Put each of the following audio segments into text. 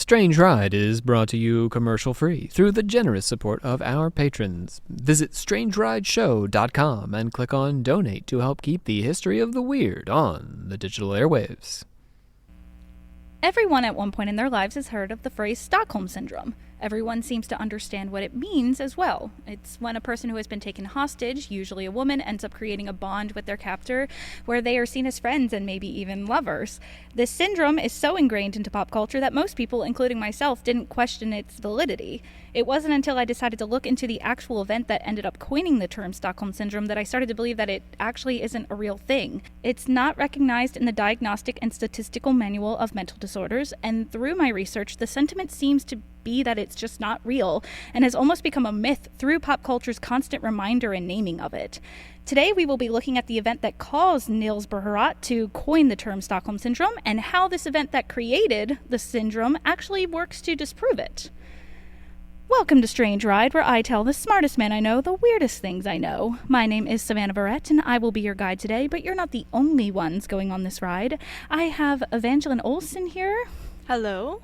Strange Ride is brought to you commercial-free through the generous support of our patrons. Visit strangerideshow.com and click on Donate to help keep the history of the weird on the digital airwaves. Everyone at one point in their lives has heard of the phrase Stockholm Syndrome. Everyone seems to understand what it means as well. It's when a person who has been taken hostage, usually a woman, ends up creating a bond with their captor where they are seen as friends and maybe even lovers. This syndrome is so ingrained into pop culture that most people, including myself, didn't question its validity. It wasn't until I decided to look into the actual event that ended up coining the term Stockholm Syndrome that I started to believe that it actually isn't a real thing. It's not recognized in the Diagnostic and Statistical Manual of Mental Disorders, and through my research, the sentiment seems to be that it's just not real and has almost become a myth through pop culture's constant reminder and naming of it. Today we will be looking at the event that caused Niels Bohr to coin the term Stockholm Syndrome and how this event that created the syndrome actually works to disprove it. Welcome to Strange Ride, where I tell the smartest man I know the weirdest things I know. My name is Savannah Barrett, and I will be your guide today, but you're not the only ones going on this ride. I have Evangeline Olsen here. Hello.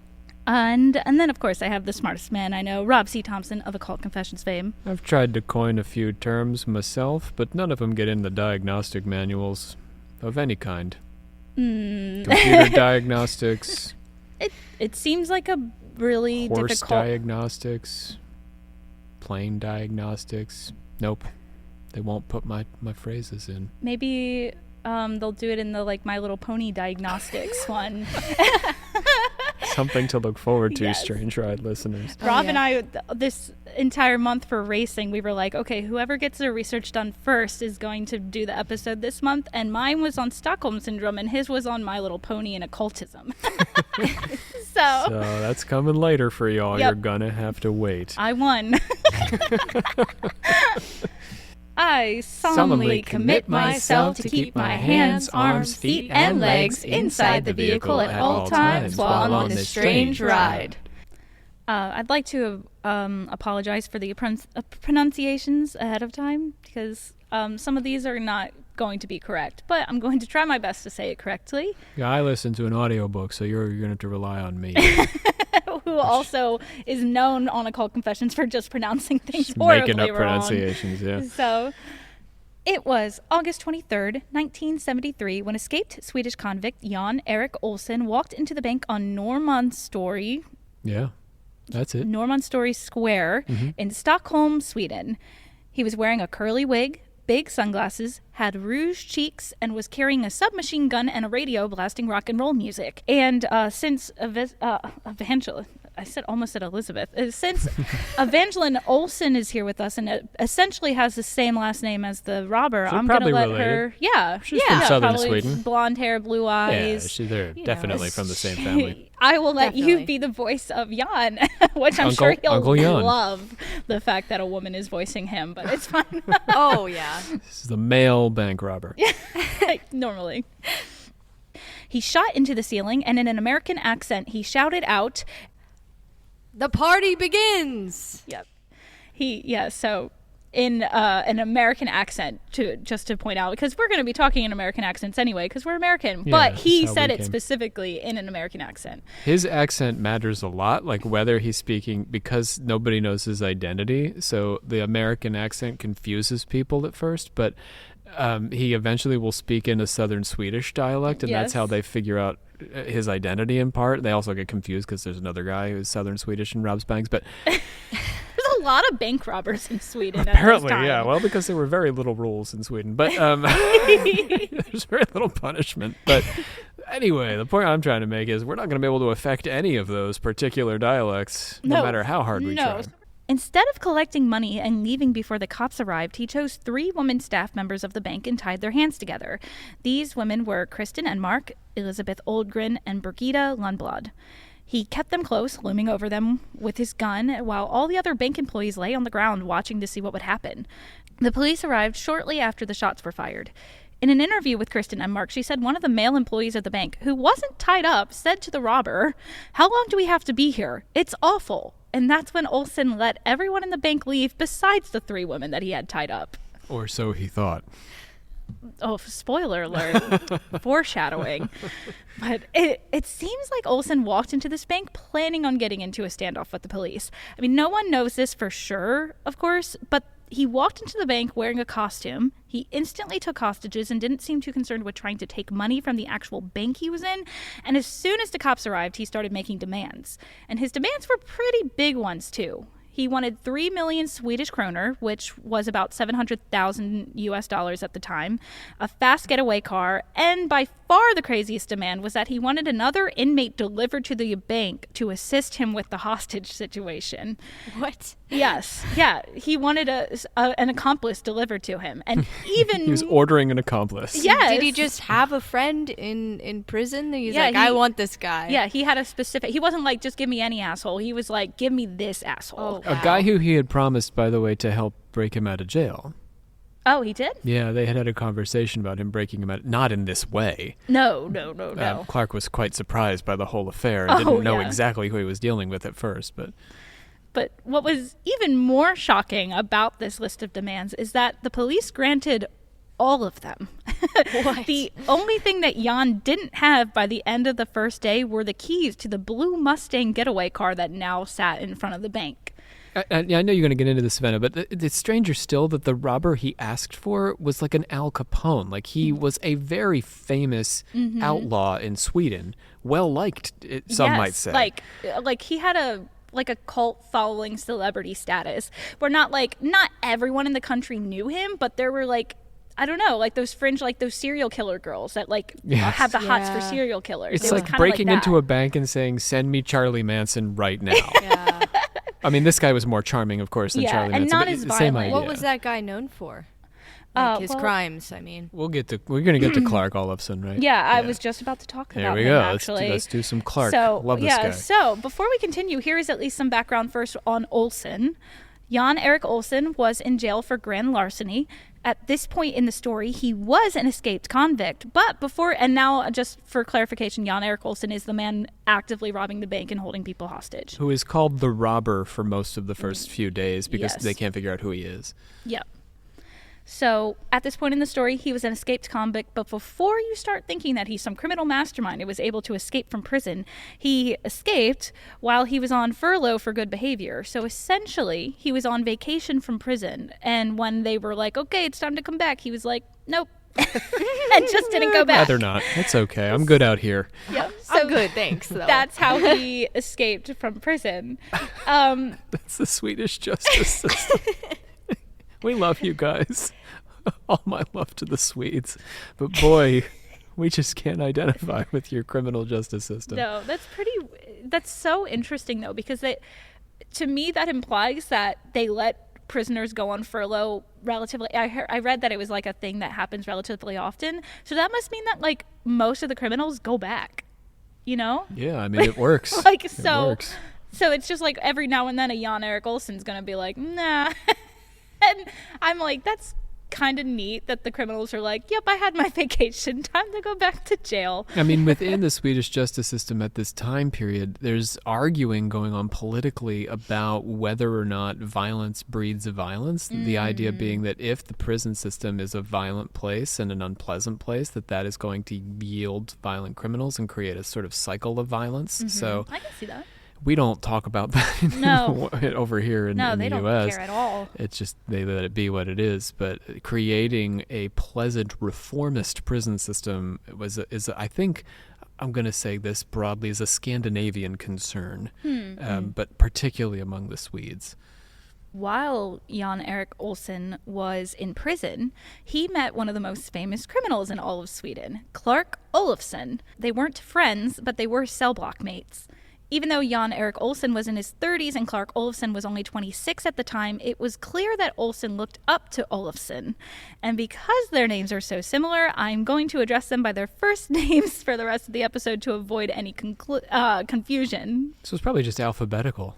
And then, of course, I have the smartest man I know, Rob C. Thompson of Occult Confessions fame. I've tried to coin a few terms myself, but none of them get in the diagnostic manuals of any kind. Computer diagnostics. It seems like a really horse difficult... diagnostics. Plane diagnostics. Nope. They won't put my phrases in. Maybe they'll do it in the, My Little Pony diagnostics one. Something to look forward to, Yes. Strange Ride listeners. Rob and I, this entire month for racing, we were like, okay, whoever gets their research done first is going to do the episode this month. And mine was on Stockholm Syndrome, and his was on My Little Pony and occultism. So that's coming later for y'all. Yep. You're gonna have to wait. I won. I solemnly commit myself to keep my hands, arms, feet, and legs inside the vehicle at all times while I'm on this strange ride. I'd like to apologize for the pronunciations ahead of time, because some of these are not going to be correct, but I'm going to try my best to say it correctly. Yeah, I listened to an audiobook, so you're going to have to rely on me. Who also is known on Occult Confessions for just pronouncing things Just horribly making up wrong. pronunciations, yeah. So, it was August 23rd, 1973, when escaped Swedish convict Jan Erik Olsen walked into the bank on Norrmalmstorg. Yeah, that's it. Norrmalmstorg Square in Stockholm, Sweden. He was wearing a curly wig, big sunglasses, had rouge cheeks, and was carrying a submachine gun and a radio blasting rock and roll music. And since Evangeline Olsen is here with us and essentially has the same last name as the robber, So I'm going to let related. her... Yeah. She's from southern probably Sweden. Blonde hair, blue eyes. Yeah, they're definitely from the same family. I will let Definitely. you be the voice of Jan, which I'm Uncle- sure he'll Uncle Jan. love the fact that a woman is voicing him, but it's fine. Oh, yeah. This is the male bank robber. Normally. He shot into the ceiling, and in an American accent, he shouted out, The party begins. yep. So in an American accent, just to point out, because we're going to be talking in American accents anyway, because we're American, Yeah, but that's he how said we it came. specifically in an American accent. His accent matters a lot, like whether he's speaking, because nobody knows his identity, so the American accent confuses people at first, but he eventually will speak in a southern Swedish dialect, and that's Yes. how they figure out his identity in part. They also get confused because there's another guy who's southern Swedish and robs banks, but There's a lot of bank robbers in Sweden at apparently, this time. yeah, well, because there were very little rules in Sweden, but there's very little punishment. But anyway, the point I'm trying to make is we're not going to be able to affect any of those particular dialects, no matter how hard we try. Instead of collecting money and leaving before the cops arrived, he chose 3 women staff members of the bank and tied their hands together. These women were Kristen Enmark, Elizabeth Oldgren, and Birgitta Lundblad. He kept them close, looming over them with his gun, while all the other bank employees lay on the ground watching to see what would happen. The police arrived shortly after the shots were fired. In an interview with Kristen Enmark, she said one of the male employees of the bank, who wasn't tied up, said to the robber, "How long do we have to be here? It's awful." And that's when Olsen let everyone in the bank leave besides the 3 women that he had tied up. Or so he thought. Oh, spoiler alert. Foreshadowing. But it seems like Olsen walked into this bank planning on getting into a standoff with the police. I mean, no one knows this for sure, of course, but he walked into the bank wearing a costume. He instantly took hostages and didn't seem too concerned with trying to take money from the actual bank he was in. And as soon as the cops arrived, he started making demands. And his demands were pretty big ones, too. He wanted 3 million Swedish kroner, which was about 700,000 US dollars at the time, a fast getaway car, and by far the craziest demand was that he wanted another inmate delivered to the bank to assist him with the hostage situation. What? Yes. Yeah. He wanted an accomplice delivered to him. And even... He was ordering an accomplice. Yes. Did he just have a friend in prison? He's Yeah, like, I want this guy. Yeah, he had a specific... He wasn't like, just give me any asshole. He was like, give me this asshole. Oh. A guy who he had promised, by the way, to help break him out of jail. Oh, he did? Yeah, they had a conversation about him breaking him out. Not in this way. No. Clark was quite surprised by the whole affair and didn't know yeah. exactly who he was dealing with at first. But what was even more shocking about this list of demands is that the police granted all of them. What? The only thing that Jan didn't have by the end of the first day were the keys to the blue Mustang getaway car that now sat in front of the bank. I know you're going to get into this, Savannah, but it's stranger still that the robber he asked for was like an Al Capone. Like, he was a very famous outlaw in Sweden. Well-liked, some Yes, might say. Like he had a cult following celebrity status where not everyone in the country knew him, but there were I don't know, those fringe, those serial killer girls that Yes. have the hots for Yeah. serial killers. It's It was like kinda breaking that. into a bank and saying, "Send me Charlie Manson right now." Yeah. I mean, this guy was more charming, of course, than Yeah, Charlie and Manson. not but as the same violent. idea. What was that guy known for? His Well, crimes, I mean. We're going to get to Clark Olofsson, right? Yeah, I was just about to talk There about we him, go. actually. Let's do some Clark. So, Love this guy. So before we continue, here is at least some background first on Olsen. Jan Erik Olsen was in jail for grand larceny. At this point in the story, he was an escaped convict. But and now just for clarification, Jan Erik Olsen is the man actively robbing the bank and holding people hostage. Who is called the robber for most of the first few days because Yes. they can't figure out who he is. Yep. So at this point in the story, he was an escaped convict, but before you start thinking that he's some criminal mastermind who was able to escape from prison, he escaped while he was on furlough for good behavior. So essentially, he was on vacation from prison, and when they were like, okay, it's time to come back, he was like, nope, and just didn't go back. Rather not. It's okay. I'm good out here. Yep. I'm good, thanks, though. That's how he escaped from prison. That's the Swedish justice system. We love you guys. All my love to the Swedes. But boy, we just can't identify with your criminal justice system. No, that's so interesting though, because to me that implies that they let prisoners go on furlough relatively. I read that it was like a thing that happens relatively often. So that must mean that most of the criminals go back, you know? Yeah, I mean, it works. It works. So it's just every now and then a Jan Erik Olsen's going to be like, nah. And I'm like, that's kind of neat that the criminals are like, yep, I had my vacation, time to go back to jail. I mean, within the Swedish justice system at this time period, there's arguing going on politically about whether or not violence breeds violence. The idea being that if the prison system is a violent place and an unpleasant place, that is going to yield violent criminals and create a sort of cycle of violence. So I can see that. we don't talk about that No. over here in No, the they don't U.S. care at all. It's just they let it be what it is. But creating a pleasant reformist prison system is I think, I'm going to say this broadly, is a Scandinavian concern, but particularly among the Swedes. While Jan Erik Olsen was in prison, he met one of the most famous criminals in all of Sweden, Clark Olofsson. They weren't friends, but they were cell block mates. Even though Jan Erik Olsen was in his 30s and Clark Olofsson was only 26 at the time, it was clear that Olsen looked up to Olofsson. And because their names are so similar, I'm going to address them by their first names for the rest of the episode to avoid any confusion. So it's probably just alphabetical.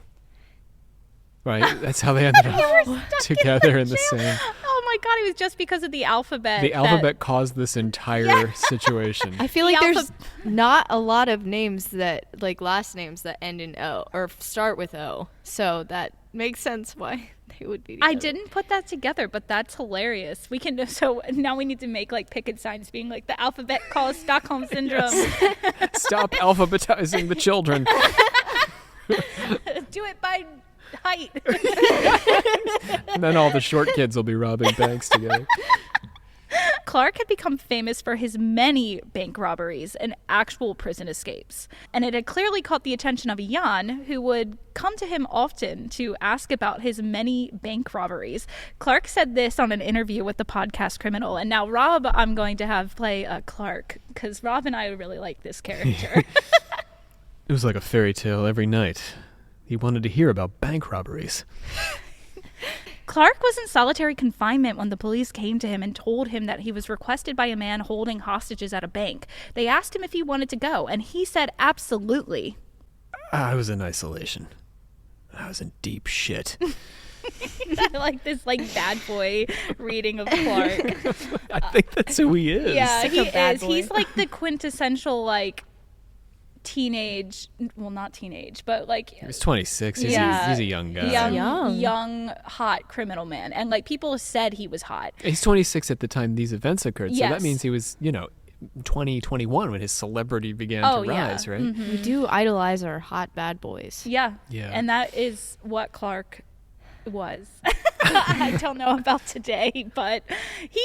Right? That's how they ended up together in the same. Oh my god, it was just because of the alphabet. The alphabet caused this entire situation. I feel The like there's not a lot of names that, last names that end in O or start with O. So that makes sense why they would be together. I didn't put that together, but that's hilarious. We can so now we need to make like picket signs being like the alphabet calls Stockholm Syndrome. Stop alphabetizing the children. Do it by height. And then all the short kids will be robbing banks together. Clark had become famous for his many bank robberies and actual prison escapes. And it had clearly caught the attention of Jan, who would come to him often to ask about his many bank robberies. Clark said this on an interview with the podcast Criminal. And now Rob, I'm going to have play Clark, because Rob and I really like this character. It was like a fairy tale every night. He wanted to hear about bank robberies. Clark was in solitary confinement when the police came to him and told him that he was requested by a man holding hostages at a bank. They asked him if he wanted to go, and he said absolutely. I was in isolation. I was in deep shit. I like this bad boy reading of Clark. I think that's who he is. Yeah, Such he a bad is. boy. He's like the quintessential teenage, well, not teenage, but He was 26. He's a young guy. young, hot criminal man. And people said he was hot. He's 26 at the time these events occurred. So Yes. that means he was, 20, 21 when his celebrity began to rise, right? Mm-hmm. We do idolize our hot bad boys. Yeah. Yeah. And that is what Clark was. I don't know about today, but he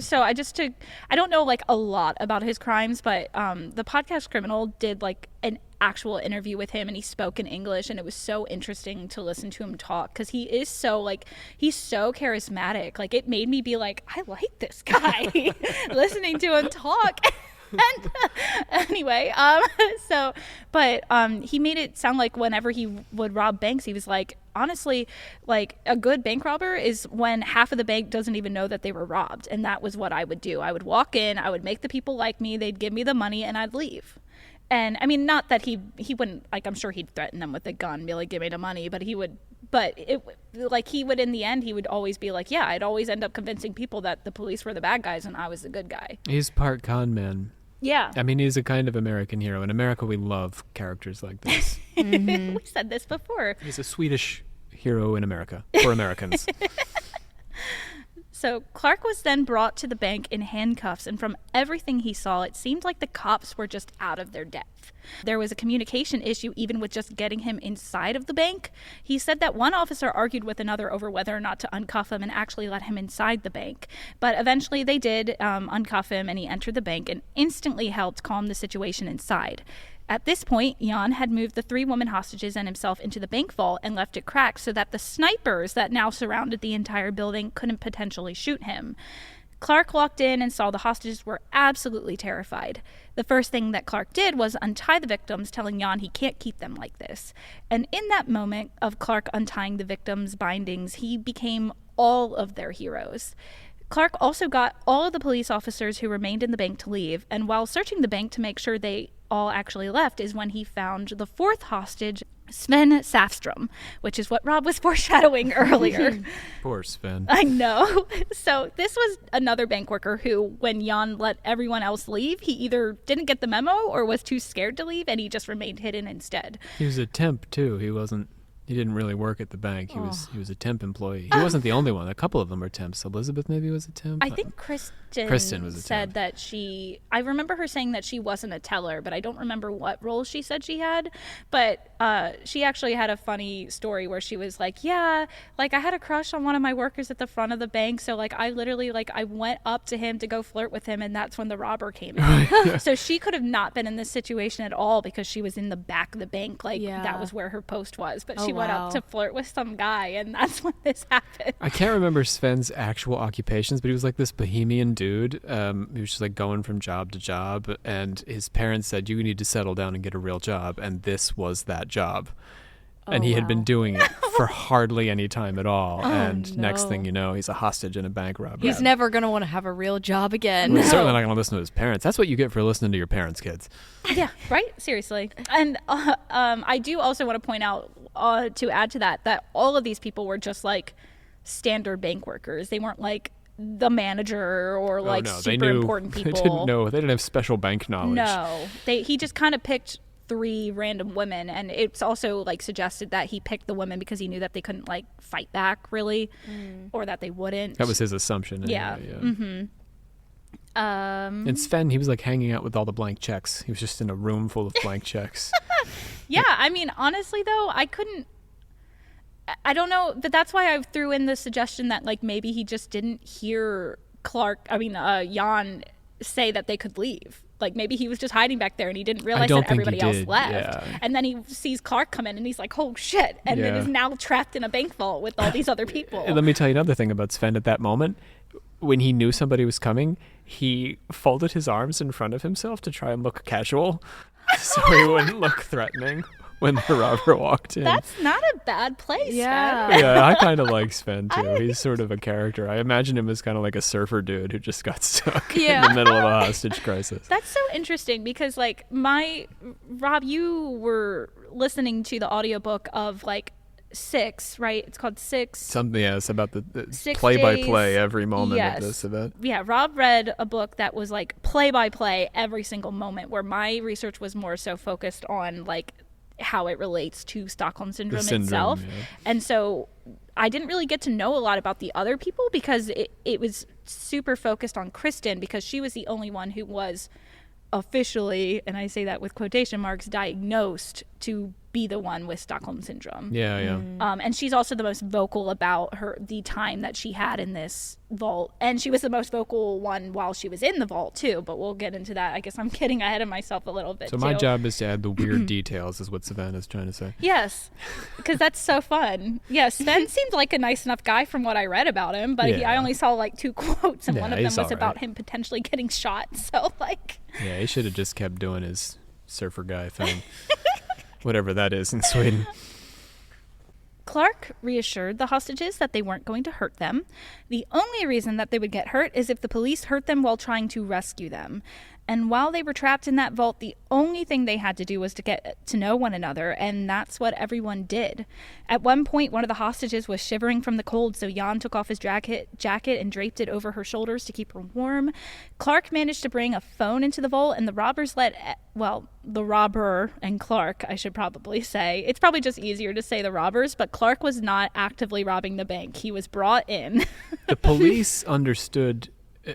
so I don't know a lot about his crimes, but the podcast Criminal did an actual interview with him, and he spoke in English, and it was so interesting to listen to him talk because he is so he's so charismatic. It made me be like, I like this guy listening to him talk. And anyway, he made it sound like whenever he would rob banks, he was like, honestly, a good bank robber is when half of the bank doesn't even know that they were robbed. And that was what I would do. I would walk in, I would make the people like me, they'd give me the money, and I'd leave. And I mean, not that he wouldn't, I'm sure he'd threaten them with a gun, be like, give me the money, but he would, he would, in the end, he would always be like, yeah, I'd always end up convincing people that the police were the bad guys and I was the good guy. He's part con man. Yeah. I mean, he's a kind of American hero. In America, we love characters like this. We said this before. He's a Swedish hero in America, for Americans. So Clark was then brought to the bank in handcuffs, and from everything he saw, it seemed like the cops were just out of their depth. There was a communication issue even with just getting him inside of the bank. He said that one officer argued with another over whether or not to uncuff him and actually let him inside the bank. But eventually they did uncuff him, and he entered the bank and instantly helped calm the situation inside. At this point, Jan had moved the 3 women hostages and himself into the bank vault and left it cracked so that the snipers that now surrounded the entire building couldn't potentially shoot him. Clark walked in and saw the hostages were absolutely terrified. The first thing that Clark did was untie the victims, telling Jan he can't keep them like this. And in that moment of Clark untying the victims' bindings, he became all of their heroes. Clark also got all of the police officers who remained in the bank to leave, and while searching the bank to make sure they all actually left is when he found the 4th hostage, Sven Safstrom, which is what Rob was foreshadowing earlier. Poor Sven. I know. So this was another bank worker who, when Jan let everyone else leave, he either didn't get the memo or was too scared to leave, and he just remained hidden instead. He was a temp, too. He didn't really work at the bank. He was a temp employee. He wasn't the only one. A couple of them were temps. Elizabeth maybe was a temp. I think Kristen was a said temp. that I remember her saying that she wasn't a teller, but I don't remember what role she said she had. But she actually had a funny story where she was like, yeah, I had a crush on one of my workers at the front of the bank. So I literally I went up to him to go flirt with him, and that's when the robber came in. Yeah. So she could have not been in this situation at all because she was in the back of the bank. Yeah. That was where her post was. But Oh, she went up wow. to flirt with some guy, and that's when this happened. I can't remember Sven's actual occupations, but he was this bohemian dude. He was just going from job to job, and his parents said, you need to settle down and get a real job, and this was that job. And he had been doing it for hardly any time at all. And next thing you know, he's a hostage in a bank robbery. He's never going to want to have a real job again. Well, he's certainly not going to listen to his parents. That's what you get for listening to your parents, kids. Yeah, right? Seriously. And I do also want to point out, to add to that all of these people were just standard bank workers. They weren't the manager or super important people. They didn't know. They didn't have special bank knowledge. No. He just kind of picked 3 random women, and it's also like suggested that he picked the women because he knew that they couldn't like fight back really, or that they wouldn't. That was his assumption. Yeah. Anyway, and Sven, he was like hanging out with all the blank checks. He was just in a room full of blank checks. Yeah, I mean, honestly though, I don't know, but that's why I threw in the suggestion that like maybe he just didn't hear Jan say that they could leave. Like maybe he was just hiding back there and he didn't realize that everybody else left. Yeah. And then he sees Clark come in and he's like, oh shit. And then is now trapped in a bank vault with all these other people. Let me tell you another thing about Sven at that moment. When he knew somebody was coming, he folded his arms in front of himself to try and look casual so he wouldn't look threatening when the robber walked in. That's not a bad place. Yeah. Sven. Yeah, I kind of like Sven too. He's sort of a character. I imagine him as kind of like a surfer dude who just got stuck in the middle of a hostage crisis. That's so interesting because like Rob, you were listening to the audiobook of like 6, right? It's called 6. Something, it's about the 6 play-by-play days. every moment Yes. of this event. Yeah, Rob read a book that was like play-by-play every single moment, where my research was more so focused on like how it relates to Stockholm Syndrome, itself. Yeah. And so I didn't really get to know a lot about the other people because it was super focused on Kristen, because she was the only one who was officially, and I say that with quotation marks, diagnosed to be the one with Stockholm Syndrome. Yeah. And she's also the most vocal about the time that she had in this vault. And she was the most vocal one while she was in the vault, too. But we'll get into that. I guess I'm getting ahead of myself a little bit, So my job is to add the weird details, is what Savannah's trying to say. Yes, because that's so fun. Yeah, Sven seemed like a nice enough guy from what I read about him. But I only saw like 2 quotes, and one of them was about him potentially getting shot. So like... Yeah, he should have just kept doing his surfer guy thing. Whatever that is in Sweden. Clark reassured the hostages that they weren't going to hurt them. The only reason that they would get hurt is if the police hurt them while trying to rescue them. And while they were trapped in that vault, the only thing they had to do was to get to know one another, and that's what everyone did. At one point, one of the hostages was shivering from the cold, so Jan took off his jacket and draped it over her shoulders to keep her warm. Clark managed to bring a phone into the vault, and the robbers the robber and Clark, I should probably say. It's probably just easier to say the robbers, but Clark was not actively robbing the bank. He was brought in. The police understood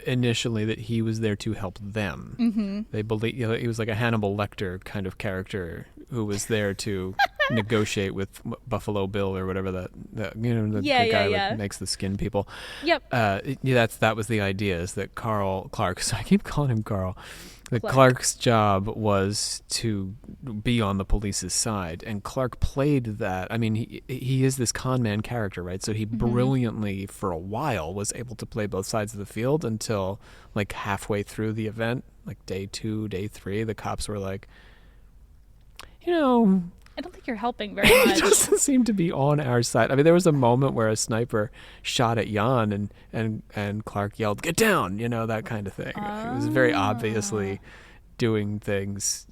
initially that he was there to help them. Mm-hmm. They believe he was like a Hannibal Lecter kind of character who was there to negotiate with Buffalo Bill or whatever the guy who makes the skin people. Yep. That was the idea, is that Clark. So I keep calling him Carl. That Clark's job was to be on the police's side, and Clark played that. I mean, he is this con man character, right? So he brilliantly, for a while, was able to play both sides of the field until like halfway through the event, like day 2, day 3, the cops were like, I don't think you're helping very much. It doesn't seem to be on our side. I mean, there was a moment where a sniper shot at Jan and Clark yelled, "Get down!" That kind of thing. It was very obviously doing things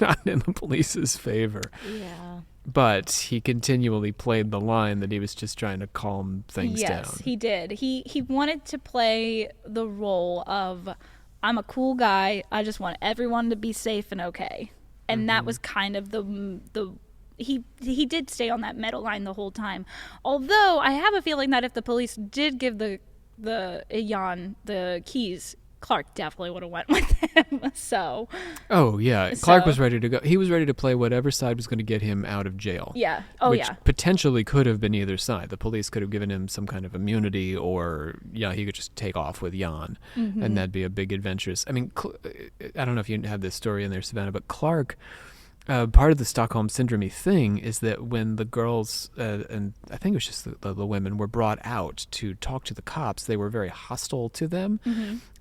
not in the police's favor. Yeah. But he continually played the line that he was just trying to calm things down. Yes, he did. He wanted to play the role of, I'm a cool guy, I just want everyone to be safe and okay. And that was kind of he did stay on that metal line the whole time. Although I have a feeling that if the police did give the Jan the keys, Clark definitely would have went with him. So. Oh yeah, Clark was ready to go. He was ready to play whatever side was going to get him out of jail. Yeah. Which potentially could have been either side. The police could have given him some kind of immunity, or he could just take off with Jan, and that'd be a big adventurous. I mean, I don't know if you have this story in there, Savannah, but Clark. Part of the Stockholm Syndrome thing is that when the girls, and I think it was just the women, were brought out to talk to the cops, they were very hostile to them.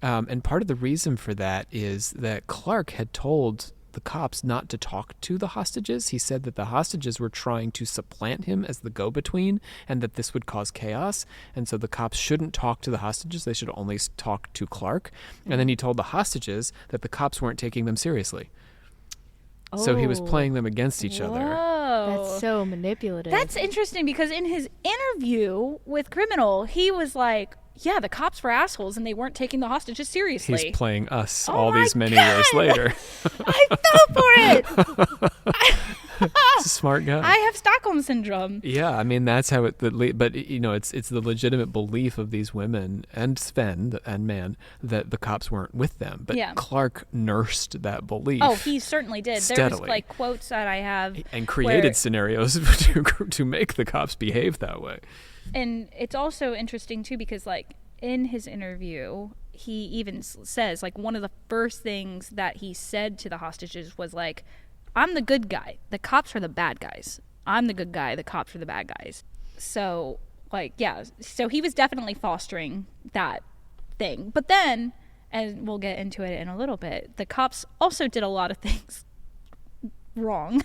And part of the reason for that is that Clark had told the cops not to talk to the hostages. He said that the hostages were trying to supplant him as the go-between, and that this would cause chaos. And so the cops shouldn't talk to the hostages. They should only talk to Clark. And then he told the hostages that the cops weren't taking them seriously. So he was playing them against each other. That's so manipulative. That's interesting, because in his interview with Criminal, he was like, yeah, the cops were assholes and they weren't taking the hostages seriously. He's playing us Oh all my these many God! years later. I fell for it. He's a smart guy. I have Stockholm Syndrome. Yeah, I mean that's how it. But it's the legitimate belief of these women and Sven and man that the cops weren't with them. But Yeah. Clark nursed that belief. Oh, he certainly did. There's Steadily. like quotes that I have, And created where- scenarios to make the cops behave that way. and it's also interesting too because like in his interview, he even says like one of the first things that he said to the hostages was like, "I'm the good guy. The cops are the bad guys. I'm the good guy. The cops are the bad guys." So like yeah, so he was definitely fostering that thing. But then, and we'll get into it in a little bit, the cops also did a lot of things wrong.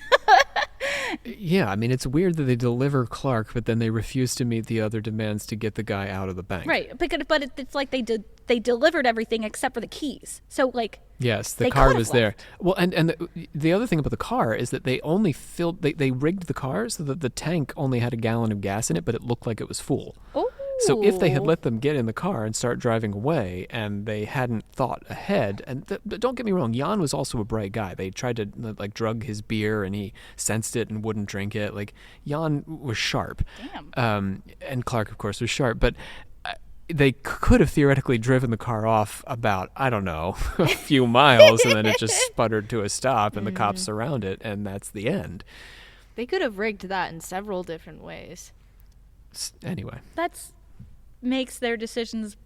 Yeah, I mean it's weird that they deliver Clark, but then they refuse to meet the other demands to get the guy out of the bank. Right, but it's like they delivered everything except for the keys. So like Yes, the They car could've was there. Well, and the other thing about the car is that they only filled they rigged the car so that the tank only had a gallon of gas in it, but it looked like it was full. oh, So if they had let them get in the car and start driving away, and they hadn't thought ahead, and don't get me wrong, Jan was also a bright guy. They tried to like drug his beer, and he sensed it and wouldn't drink it. Like Jan was sharp, and Clark, of course, was sharp. But they could have theoretically driven the car off about, I don't know, a few miles, and then it just sputtered to a stop, and the cops surround it, and that's the end. They could have rigged that in several different ways. Anyway. that's makes their decisions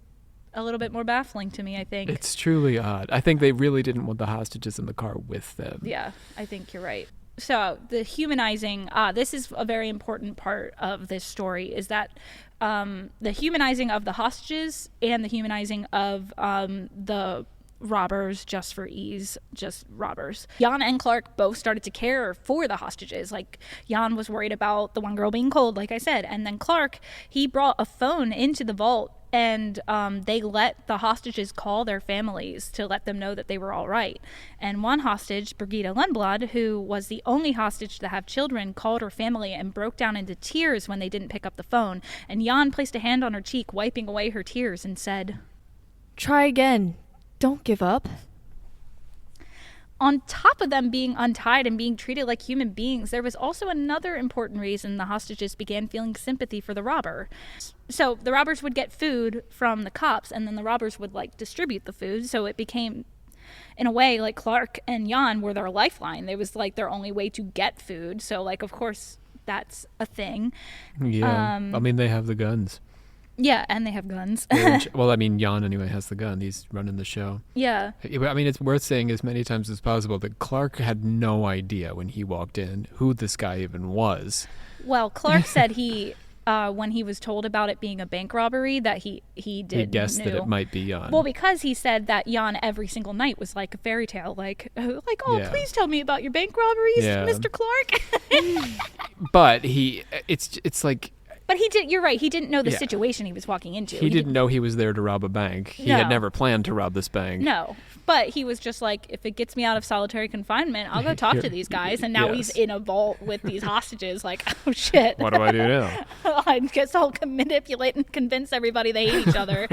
a little bit more baffling to me, I think. It's truly odd. I think they really didn't want the hostages in the car with them. Yeah, I think you're right. So the humanizing, this is a very important part of this story, is that the humanizing of the hostages and the humanizing of the robbers, just for ease, just robbers. Jan and Clark both started to care for the hostages. Like Jan was worried about the one girl being cold, like I said, and then Clark, he brought a phone into the vault, and they let the hostages call their families to let them know that they were all right. And one hostage, Brigitte Lundblad, who was the only hostage to have children, called her family and broke down into tears when they didn't pick up the phone. And Jan placed a hand on her cheek, wiping away her tears, and said, Try again. Don't give up. on top of them being untied and being treated like human beings, there was also another important reason the hostages began feeling sympathy for the robber. So the robbers would get food from the cops, and then the robbers would like distribute the food. So it became, in a way, like Clark and Jan were their lifeline. It was like their only way to get food. So like, of course, that's a thing. Yeah. I mean, they have the guns. Yeah, and they have guns. Well, I mean, Jan anyway has the gun. He's running the show. Yeah. I mean, it's worth saying as many times as possible that Clark had no idea when he walked in who this guy even was. Well, Clark said he, when he was told about it being a bank robbery, that he He guessed that it might be Jan. Well, because he said that Jan every single night was like a fairy tale, like oh, Yeah. please tell me about your bank robberies, Yeah. Mr. Clark. But it's like But he did. You're right. He didn't know the Yeah. situation he was walking into. he didn't know he was there to rob a bank. He No. had never planned to rob this bank. No, but he was just like, if it gets me out of solitary confinement, I'll go talk to these guys. And now Yes. he's in a vault with these hostages. Like, oh shit. What do I do now? I guess I'll manipulate and convince everybody they hate each other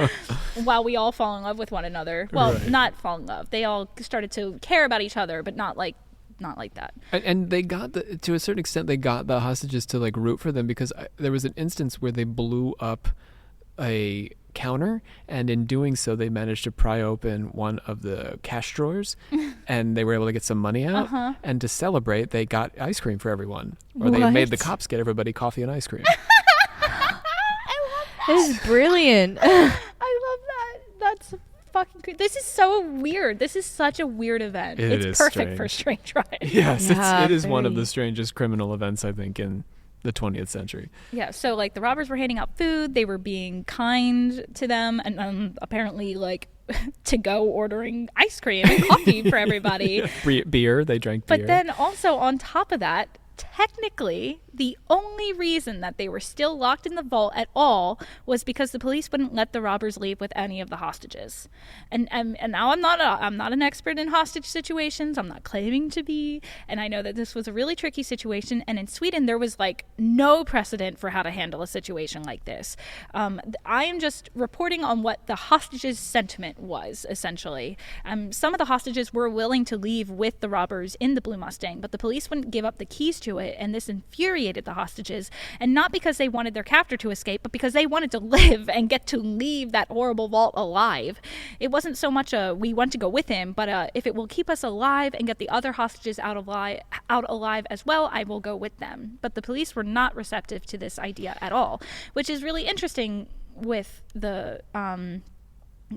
while we all fall in love with one another. Well, Right. not fall in love. They all started to care about each other, but not like that. And they got to a certain extent, they got the hostages to like root for them because there was an instance where they blew up a counter, and in doing so, they managed to pry open one of the cash drawers, and they were able to get some money out. Uh-huh. And to celebrate, they got ice cream for everyone, or they made the What? cops get everybody coffee and ice cream. This is brilliant. I love that. That's fucking crazy. This is so weird. This is such a weird event. It It's is perfect for strange ride. Yes, Yeah, it is one of very. the strangest criminal events I think in the 20th century. Yeah, so like the robbers were handing out food, they were being kind to them, and apparently like to go ordering ice cream and coffee for everybody. Beer, they drank beer. But then also on top of that, technically, the only reason that they were still locked in the vault at all was because the police wouldn't let the robbers leave with any of the hostages. And now I'm not an expert in hostage situations. I'm not claiming to be. And I know that this was a really tricky situation. And in Sweden, there was like no precedent for how to handle a situation like this. I am just reporting on what the hostages' sentiment was, essentially. Some of the hostages were willing to leave with the robbers in the Blue Mustang, but the police wouldn't give up the keys to it, and this infuriated the hostages, and not because they wanted their captor to escape, but because they wanted to live and get to leave that horrible vault alive. It wasn't so much a we want to go with him, but if it will keep us alive and get the other hostages out alive as well, I will go with them. But the police were not receptive to this idea at all, which is really interesting with the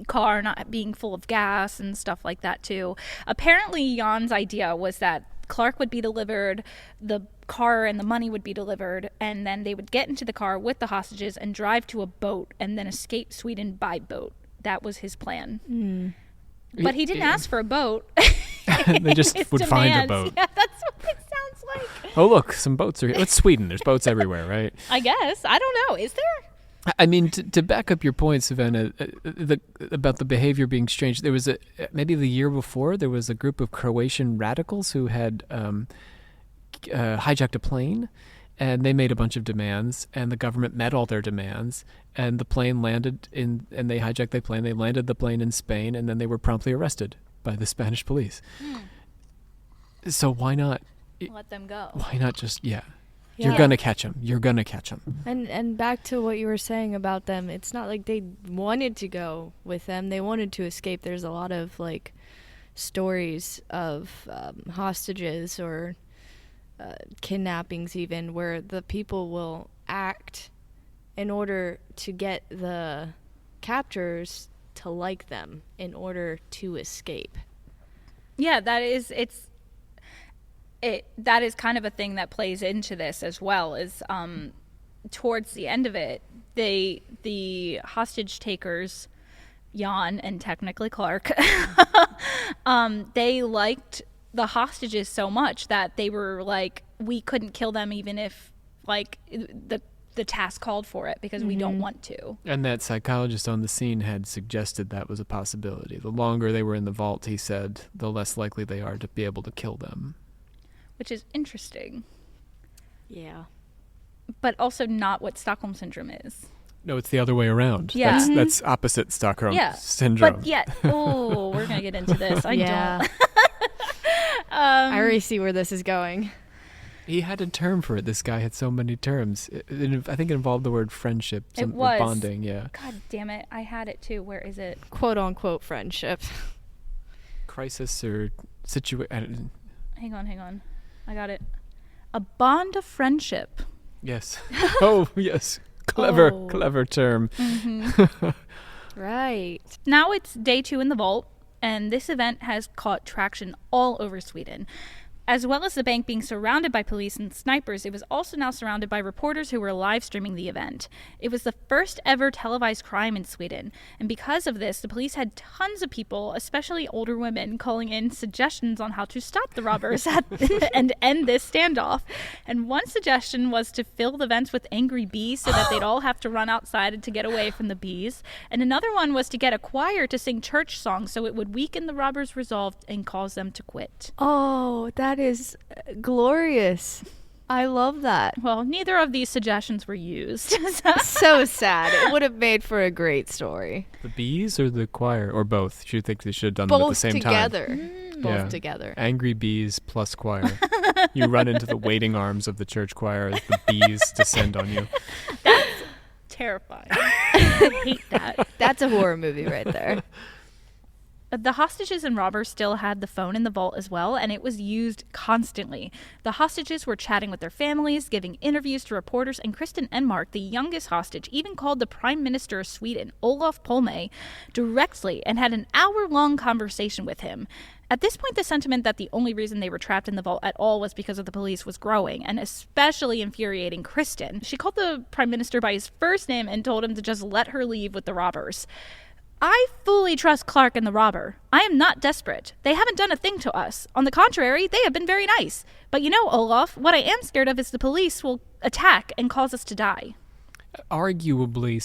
car not being full of gas and stuff like that too. Apparently Jan's idea was that Clark would be delivered, the car and the money would be delivered, and then they would get into the car with the hostages and drive to a boat and then escape Sweden by boat. That was his plan. But he didn't ask for a boat. They just would find a boat. Yeah, that's what it sounds like. Oh, look, some boats are here. It's Sweden. There's boats everywhere, right? I guess. I don't know. Is there? I mean, to back up your point, Savannah, about the behavior being strange, there was maybe the year before, there was a group of Croatian radicals who had hijacked a plane, and they made a bunch of demands, and the government met all their demands, and the plane landed and they hijacked the plane. They landed the plane in Spain, and then they were promptly arrested by the Spanish police. So why not Let them go. Why not just You're gonna catch them. You're gonna catch them. And back to what you were saying about them, it's not like they wanted to go with them. They wanted to escape. There's a lot of like stories of hostages or kidnappings even where the people will act in order to get the captors to like them in order to escape. Yeah, that is that is kind of a thing that plays into this as well, is towards the end of it, the hostage takers, Jan and technically Clark, they liked the hostages so much that they were like, we couldn't kill them even if like the task called for it, because we don't want to. And that psychologist on the scene had suggested that was a possibility. The longer they were in the vault, he said, the less likely they are to be able to kill them. Which is interesting. Yeah. But also not what Stockholm Syndrome is. No, it's the other way around. Yeah. That's opposite Stockholm Syndrome. But yet, we're going to get into this. I don't. I already see where this is going. He had a term for it. This guy had so many terms. I think it involved the word friendship. It was. Or bonding, yeah. God damn it. I had it too. Where is it? Quote unquote friendship. Crisis or situation. Hang on. I got it. A bond of friendship. Yes. Oh, yes. Clever term. Mm-hmm. Right. Now it's day 2 in the vault, and this event has caught traction all over Sweden. As well as the bank being surrounded by police and snipers, it was also now surrounded by reporters who were live streaming the event. It was the first ever televised crime in Sweden, and because of this, the police had tons of people, especially older women, calling in suggestions on how to stop the robbers and end this standoff. And one suggestion was to fill the vents with angry bees so that they'd all have to run outside to get away from the bees. And another one was to get a choir to sing church songs so it would weaken the robbers' resolve and cause them to quit. Oh, that is glorious. I love that. Well, neither of these suggestions were used. So sad. It would have made for a great story. The bees or the choir? Or both? Do you think they should have done them at the same together. time? Both together. Angry bees plus choir. You run into the waiting arms of the church choir as the bees descend on you. That's terrifying. I hate that. That's a horror movie right there. The hostages and robbers still had the phone in the vault as well, and it was used constantly. The hostages were chatting with their families, giving interviews to reporters, and Kristen Enmark, the youngest hostage, even called the Prime Minister of Sweden, Olof Palme, directly and had an hour-long conversation with him. At this point, the sentiment that the only reason they were trapped in the vault at all was because of the police was growing, and especially infuriating Kristen. She called the Prime Minister by his first name and told him to just let her leave with the robbers. I fully trust Clark and the robber. I am not desperate. They haven't done a thing to us. On the contrary, they have been very nice. But Olaf, what I am scared of is the police will attack and cause us to die. Arguably,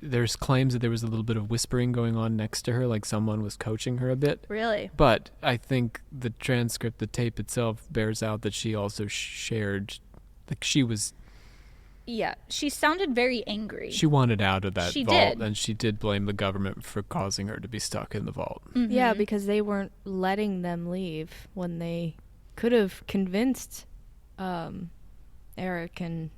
there's claims that there was a little bit of whispering going on next to her, like someone was coaching her a bit. Really? But I think the transcript, the tape itself, bears out that she also shared, like she was... Yeah, she sounded very angry. She wanted out of that She vault, did. and she did blame the government for causing her to be stuck in the vault. Mm-hmm. Yeah, because they weren't letting them leave when they could have convinced Eric and...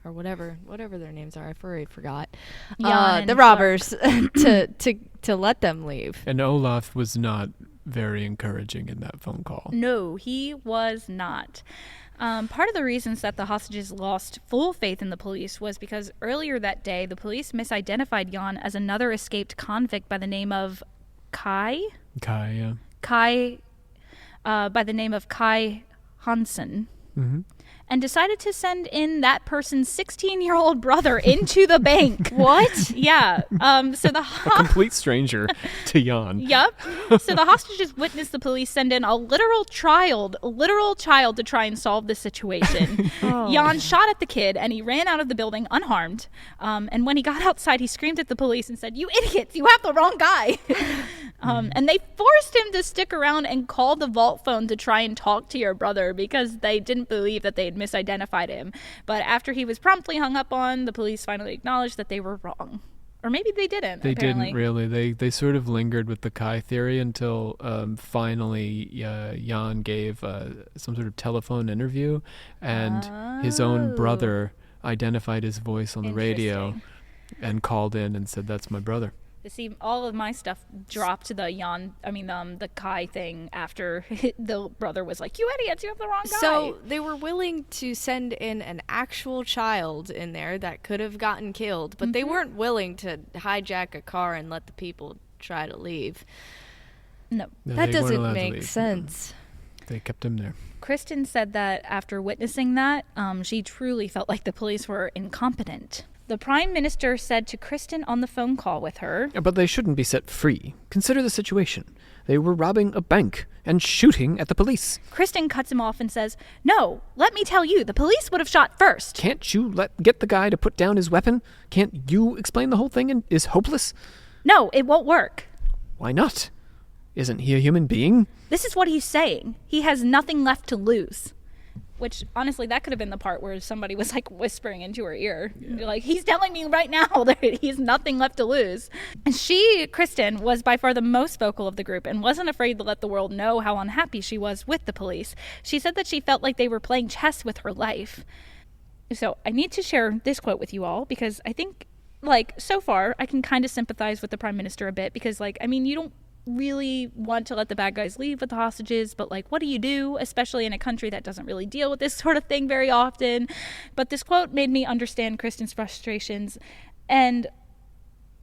or whatever their names are, I already forgot. Jan the and robbers to let them leave. And Olaf was not very encouraging in that phone call. No, he was not. Part of the reasons that the hostages lost full faith in the police was because earlier that day, the police misidentified Jan as another escaped convict by the name of Kai, by the name of Kai Hansen. Mm-hmm. And decided to send in that person's 16-year-old brother into the bank. What? Yeah. So the complete stranger to Jan. Yep. So the hostages witnessed the police send in a literal child to try and solve the situation. Oh. Jan shot at the kid and he ran out of the building unharmed. And when he got outside, he screamed at the police and said, "You idiots, you have the wrong guy." And they forced him to stick around and call the vault phone to try and talk to your brother because they didn't believe that they had misidentified him. But after he was promptly hung up on, the police finally acknowledged that they were wrong. Or maybe they didn't. They apparently. didn't really. They sort of lingered with the Kai theory until finally Jan gave some sort of telephone interview, and his own brother identified his voice on the radio and called in and said, "That's my brother." See, all of my stuff dropped the Kai thing after the brother was like, "You idiots, you have the wrong guy." So they were willing to send in an actual child in there that could have gotten killed, but they weren't willing to hijack a car and let the people try to leave. No. That they weren't allowed doesn't to make leave. sense. They kept him there. Kristen said that after witnessing that, she truly felt like the police were incompetent. The Prime Minister said to Kristen on the phone call with her, But they shouldn't be set free. Consider the situation. They were robbing a bank and shooting at the police. Kristen cuts him off and says, "No, let me tell you, the police would have shot first." Can't you get the guy to put down his weapon? Can't you explain the whole thing and is hopeless? No, it won't work. Why not? Isn't he a human being? This is what he's saying. He has nothing left to lose. Which, honestly, that could have been the part where somebody was, like, whispering into her ear. Yeah. Like, he's telling me right now that he has nothing left to lose. And Kristen, was by far the most vocal of the group and wasn't afraid to let the world know how unhappy she was with the police. She said that she felt like they were playing chess with her life. So I need to share this quote with you all because I think, so far, I can kind of sympathize with the Prime Minister a bit because, you don't really want to let the bad guys leave with the hostages, but what do you do, especially in a country that doesn't really deal with this sort of thing very often? But this quote made me understand Kristen's frustrations and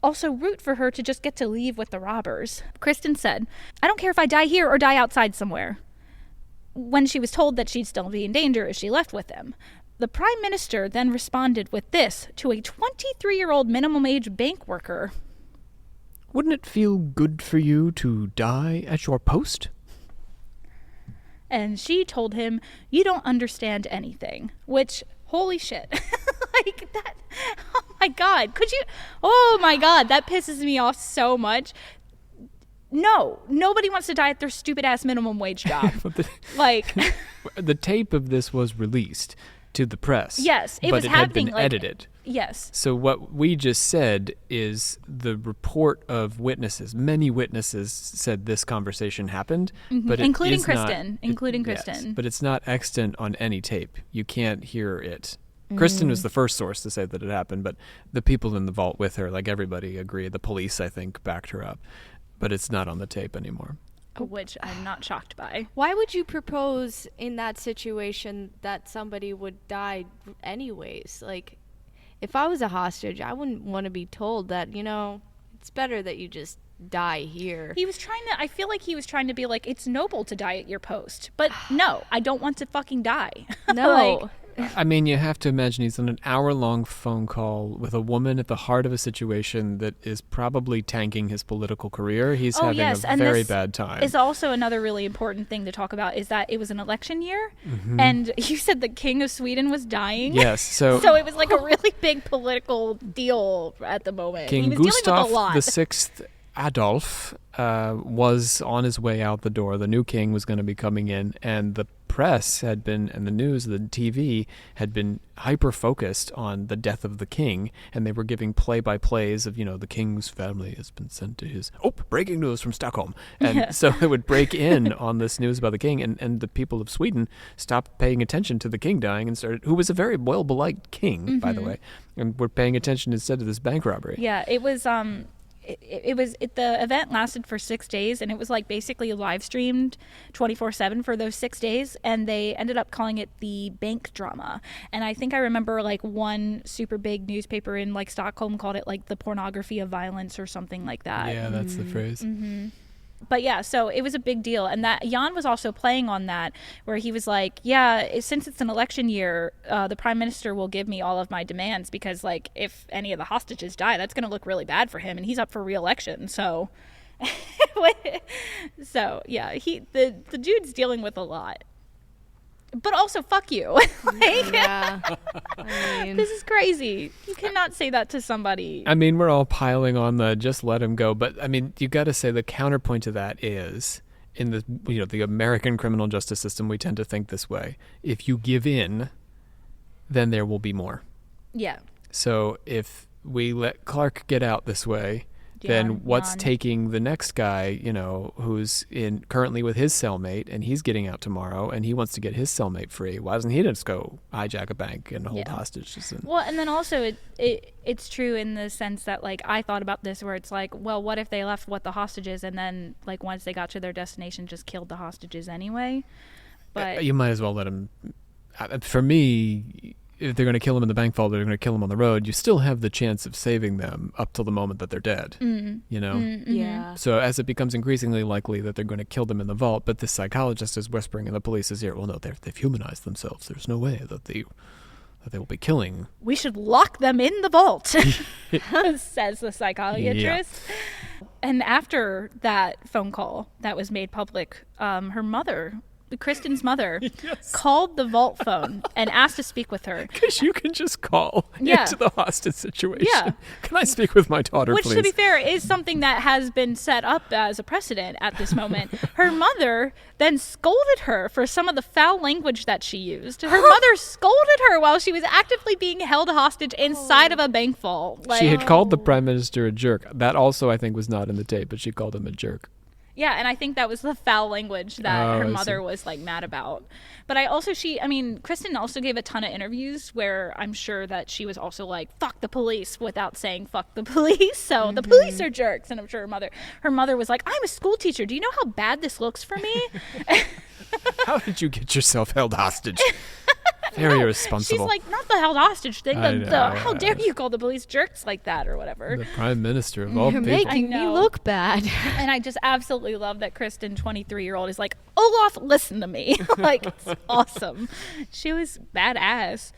also root for her to just get to leave with the robbers. Kristen said, "I don't care if I die here or die outside somewhere," when she was told that she'd still be in danger if she left with them. The Prime Minister then responded with this to a 23-year-old minimum age bank worker. Wouldn't it feel good for you to die at your post? And she told him, "You don't understand anything," which, holy shit. That, oh my God, oh my God, that pisses me off so much. No, nobody wants to die at their stupid ass minimum wage job. The tape of this was released to the press. Yes, but it had been edited. Yes. So what we just said is the report of witnesses. Many witnesses said this conversation happened, but including it is Kristen. Yes, but it's not extant on any tape. You can't hear it. Kristen was the first source to say that it happened, but the people in the vault with her, everybody agree. The police, I think, backed her up, but it's not on the tape anymore. Which I'm not shocked by. Why would you propose in that situation that somebody would die anyways? If I was a hostage, I wouldn't want to be told that, it's better that you just die here. I feel like he was trying to be it's noble to die at your post. But no, I don't want to fucking die. No. I mean, you have to imagine he's on an hour-long phone call with a woman at the heart of a situation that is probably tanking his political career. He's having a very bad time. Is also another really important thing to talk about is that it was an election year, Mm-hmm. and you said the king of Sweden was dying. Yes, so it was like a really big political deal at the moment. King he was dealing Gustav with a lot. VI Adolf was on his way out the door. The new king was going to be coming in, and the press had been, and the news, the TV had been hyper-focused on the death of the king, and they were giving play-by-plays of, the king's family has been sent to his, breaking news from Stockholm. And so it would break in on this news about the king, and the people of Sweden stopped paying attention to the king dying and started, who was a very well-beliked king, by the way, and were paying attention instead to this bank robbery. Yeah, it was the event lasted for 6 days, and it was like basically live streamed 24/7 for those 6 days, and they ended up calling it the bank drama. And I think I remember like one super big newspaper in like Stockholm called it like the pornography of violence or something like that. Yeah, that's the phrase. Mm-hmm. But yeah, so it was a big deal, and that Jan was also playing on that, where he was like, yeah, since it's an election year, the prime minister will give me all of my demands, because like if any of the hostages die, that's going to look really bad for him, and he's up for re-election. So so yeah, the dude's dealing with a lot. But also, fuck you. Yeah. I mean, This is crazy. You cannot say that to somebody. I mean, we're all piling on the just let him go, but I mean, you got to say the counterpoint to that is in the American criminal justice system, we tend to think this way. If you give in, then there will be more. Yeah. So if we let Clark get out this way, then what's taking the next guy, who's currently with his cellmate, and he's getting out tomorrow, and he wants to get his cellmate free? Why doesn't he just go hijack a bank and hold hostages? Well, and then also it's true in the sense that like I thought about this, where it's like, well, what if they left with the hostages, and then like once they got to their destination, just killed the hostages anyway? But you might as well let him. For me, if they're going to kill him in the bank vault, they're going to kill him on the road. You still have the chance of saving them up till the moment that they're dead. yeah. So as it becomes increasingly likely that they're going to kill them in the vault, but this psychologist is whispering in the police's ear, well, no, they've humanized themselves. There's no way that they will be killing. we should lock them in the vault, says the psychiatrist. And after that phone call that was made public, her mother, Kristen's mother, called the vault phone and asked to speak with her. Because you can just call into the hostage situation. Yeah. Can I speak with my daughter, Which, please? to be fair, is something that has been set up as a precedent at this moment. Her mother then scolded her for some of the foul language that she used. Her mother scolded her while she was actively being held hostage inside of a bank vault. She had called the prime minister a jerk. That also, I think, was not in the tape, but she called him a jerk. Yeah, and I think that was the foul language that her mother was like mad about. But Kristen also gave a ton of interviews where I'm sure that she was also like, fuck the police, without saying fuck the police. So the police are jerks. And I'm sure her mother was like, I'm a school teacher. Do you know how bad this looks for me? How did you get yourself held hostage? Very irresponsible. She's like, not the held hostage thing. How dare you call the police jerks like that or whatever. The prime minister of all You're people. making me look bad. And I just absolutely love that Kristen, 23-year-old, is like, Olaf, listen to me. Like, it's awesome. She was badass.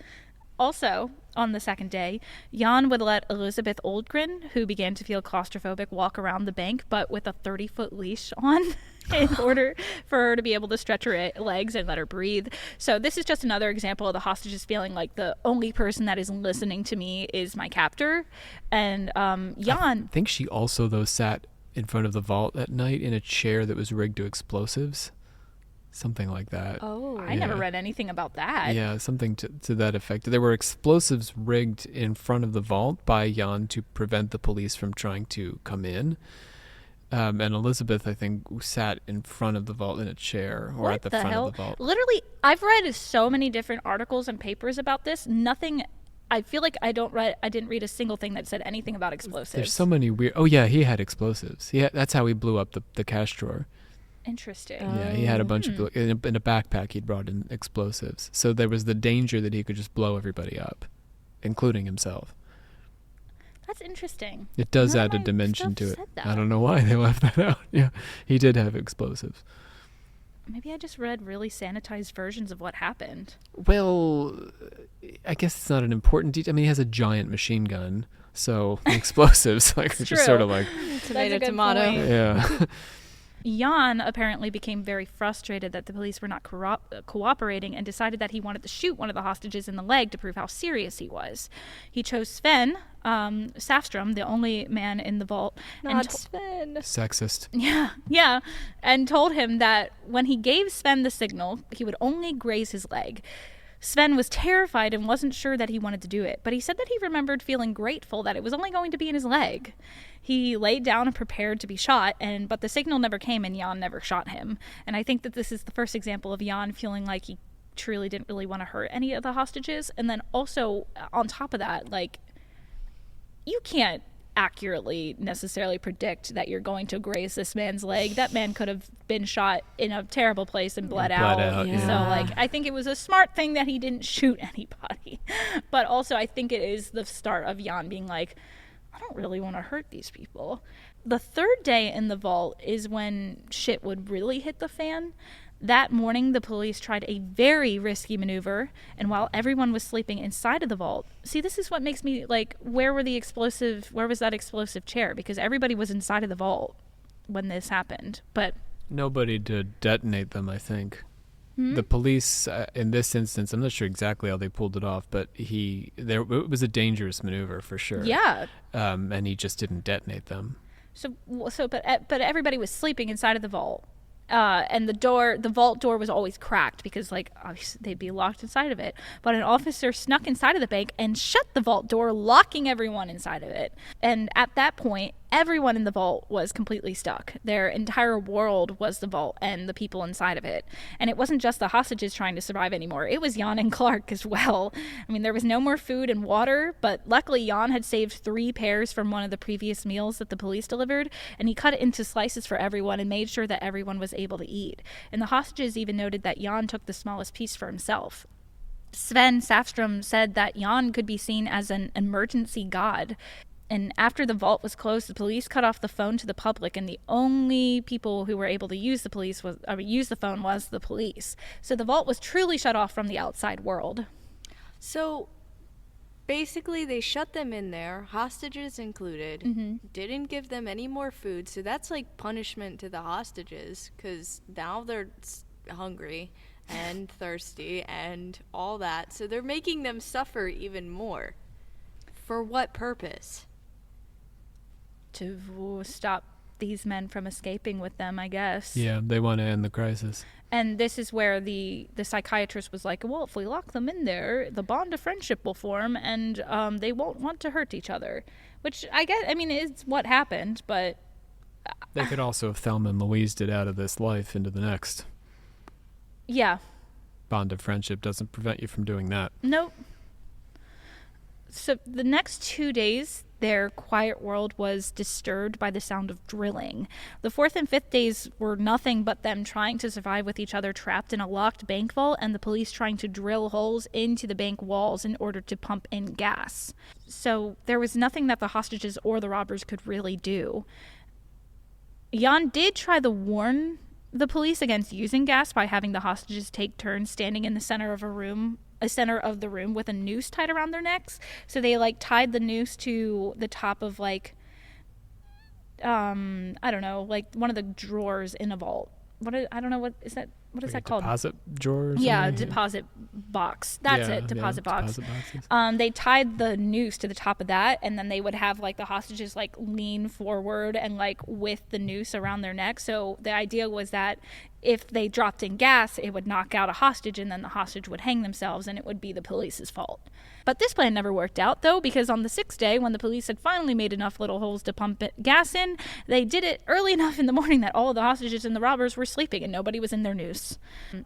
Also, on the second day, Jan would let Elizabeth Oldgren, who began to feel claustrophobic, walk around the bank, but with a 30-foot leash on in order for her to be able to stretch her legs and let her breathe. So this is just another example of the hostages feeling like the only person that is listening to me is my captor. And Jan... I think she also, though, sat in front of the vault at night in a chair that was rigged to explosives. Something like that. Oh. I never read anything about that. Yeah, something to that effect. There were explosives rigged in front of the vault by Jan to prevent the police from trying to come in. And Elizabeth, I think, sat in front of the vault in a chair or at the front of the vault. Literally, I've read so many different articles and papers about this. Nothing... I feel like I didn't read a single thing that said anything about explosives. There's so many weird... Oh, yeah, he had explosives. That's how he blew up the cash drawer. Interesting. Yeah, he had a bunch of... In a backpack, he'd brought in explosives. So there was the danger that he could just blow everybody up, including himself. That's interesting. It does add a dimension to it. I don't know why they left that out. Yeah, he did have explosives. Maybe I just read really sanitized versions of what happened. Well, I guess it's not an important detail. I mean, he has a giant machine gun, so the explosives like are just sort of like Tomato, That's a good tomato. point. yeah. Jan apparently became very frustrated that the police were not cooperating and decided that he wanted to shoot one of the hostages in the leg to prove how serious he was. He chose Sven Safstrom, the only man in the vault, Not Sven. Sexist. yeah, and told him that when he gave Sven the signal, he would only graze his leg. Sven was terrified and wasn't sure that he wanted to do it, but he said that he remembered feeling grateful that it was only going to be in his leg. He laid down and prepared to be shot, but the signal never came and Jan never shot him. And I think that this is the first example of Jan feeling like he truly didn't really want to hurt any of the hostages. And then also, on top of that, like, you can't accurately necessarily predict that you're going to graze this man's leg. That man could have been shot in a terrible place and bled out. Yeah. So like I think it was a smart thing that he didn't shoot anybody. But also I think it is the start of Jan being like, I don't really want to hurt these people. The third day in the vault is when shit would really hit the fan. That morning, the police tried a very risky maneuver, and while everyone was sleeping inside of the vault, see, this is what makes me, like, where was that explosive chair? Because everybody was inside of the vault when this happened, but... Nobody to detonate them, I think. The police, in this instance, I'm not sure exactly how they pulled it off, but it was a dangerous maneuver for sure. Yeah. And he just didn't detonate them. But everybody was sleeping inside of the vault. And the vault door was always cracked because, like, obviously they'd be locked inside of it. But an officer snuck inside of the bank and shut the vault door, locking everyone inside of it. And at that point, everyone in the vault was completely stuck. Their entire world was the vault and the people inside of it. And it wasn't just the hostages trying to survive anymore. It was Jan and Clark as well. I mean, there was no more food and water, but luckily Jan had saved 3 pears from one of the previous meals that the police delivered, and he cut it into slices for everyone and made sure that everyone was able to eat. And the hostages even noted that Jan took the smallest piece for himself. Sven Safstrom said that Jan could be seen as an emergency god. And after the vault was closed, the police cut off the phone to the public, and the only people who were able to use the phone was the police. So the vault was truly shut off from the outside world. So basically they shut them in there, hostages included, didn't give them any more food. So that's like punishment to the hostages because now they're hungry and thirsty and all that. So they're making them suffer even more. For what purpose? To stop these men from escaping with them, I guess. Yeah, they want to end the crisis. And this is where the psychiatrist was like, well, if we lock them in there, the bond of friendship will form and they won't want to hurt each other. Which I guess, I mean, is what happened, but... They could also have Thelma and Louised it out of this life into the next. Yeah. Bond of friendship doesn't prevent you from doing that. Nope. So the next 2 days, their quiet world was disturbed by the sound of drilling. The 4th and 5th days were nothing but them trying to survive with each other trapped in a locked bank vault and the police trying to drill holes into the bank walls in order to pump in gas. So there was nothing that the hostages or the robbers could really do. Jan did try to warn the police against using gas by having the hostages take turns standing in the center of the room with a noose tied around their necks. So they like tied the noose to the top of like I don't know, like one of the drawers in a vault. I don't know what is that called? Deposit drawer or something? Yeah, deposit box. That's it, deposit box. Deposit boxes. They tied the noose to the top of that, and then they would have like the hostages like lean forward and like with the noose around their neck. So the idea was that if they dropped in gas, it would knock out a hostage, and then the hostage would hang themselves, and it would be the police's fault. But this plan never worked out, though, because on the 6th day, when the police had finally made enough little holes to pump gas in, they did it early enough in the morning that all of the hostages and the robbers were sleeping and nobody was in their noose.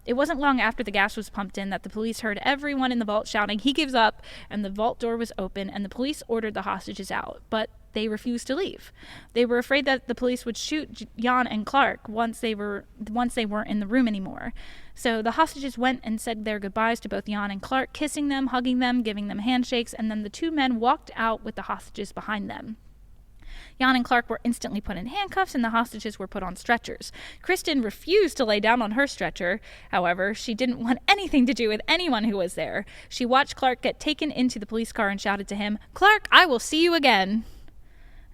It wasn't long after the gas was pumped in that the police heard everyone in the vault shouting, "He gives up," and the vault door was open, and the police ordered the hostages out. But they refused to leave. They were afraid that the police would shoot Jan and Clark once they weren't in the room anymore. So the hostages went and said their goodbyes to both Jan and Clark, kissing them, hugging them, giving them handshakes, and then the 2 men walked out with the hostages behind them. Jan and Clark were instantly put in handcuffs, and the hostages were put on stretchers. Kristen refused to lay down on her stretcher. However, she didn't want anything to do with anyone who was there. She watched Clark get taken into the police car and shouted to him, "Clark, I will see you again."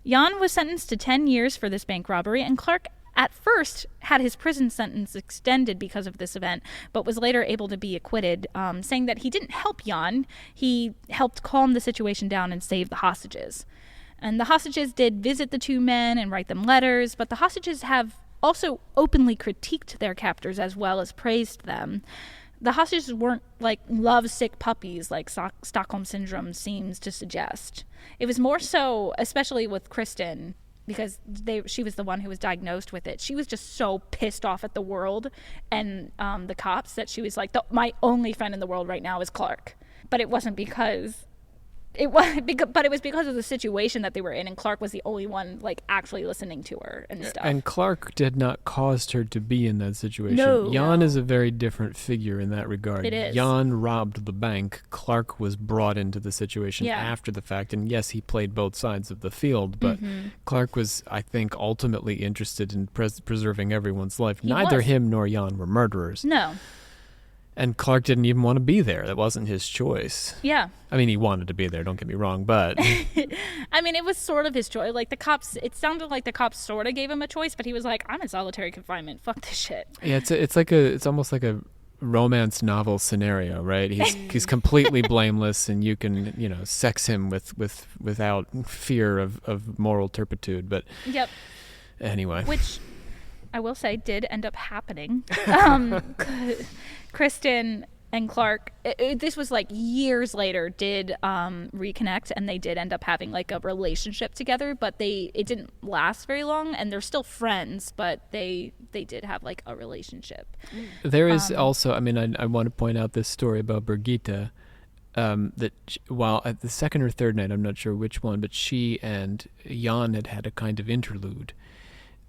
Jan was sentenced to 10 years for this bank robbery, and Clark at first had his prison sentence extended because of this event, but was later able to be acquitted, saying that he didn't help Jan. He helped calm the situation down and save the hostages. And the hostages did visit the two men and write them letters, but the hostages have also openly critiqued their captors as well as praised them. The hostages weren't like lovesick puppies like Stockholm Syndrome seems to suggest. It was more so, especially with Kristen, because she was the one who was diagnosed with it. She was just so pissed off at the world and the cops that she was like, my only friend in the world right now is Clark. But it wasn't because... but it was because of the situation that they were in, and Clark was the only one like actually listening to her and stuff. And Clark did not cause her to be in that situation. No. Jan is a very different figure in that regard. It is. Jan robbed the bank. Clark was brought into the situation after the fact, and yes, he played both sides of the field, but Clark was, I think, ultimately interested in preserving everyone's life. Neither him nor Jan were murderers. No. And Clark didn't even want to be there. That wasn't his choice. Yeah. I mean, he wanted to be there, don't get me wrong, but... I mean, it was sort of his choice. Like, the cops, it sounded like the cops sort of gave him a choice, but he was like, I'm in solitary confinement. Fuck this shit. Yeah, it's almost like a romance novel scenario, right? He's completely blameless, and you can, sex him without fear of moral turpitude, but... Yep. Anyway. Which... I will say did end up happening. Kristen and Clark, this was like years later, did reconnect, and they did end up having like a relationship together, but it didn't last very long, and they're still friends, but they did have like a relationship. There is also, I mean, I want to point out this story about Birgitta, that while at the second or third night, I'm not sure which one, but she and Jan had a kind of interlude.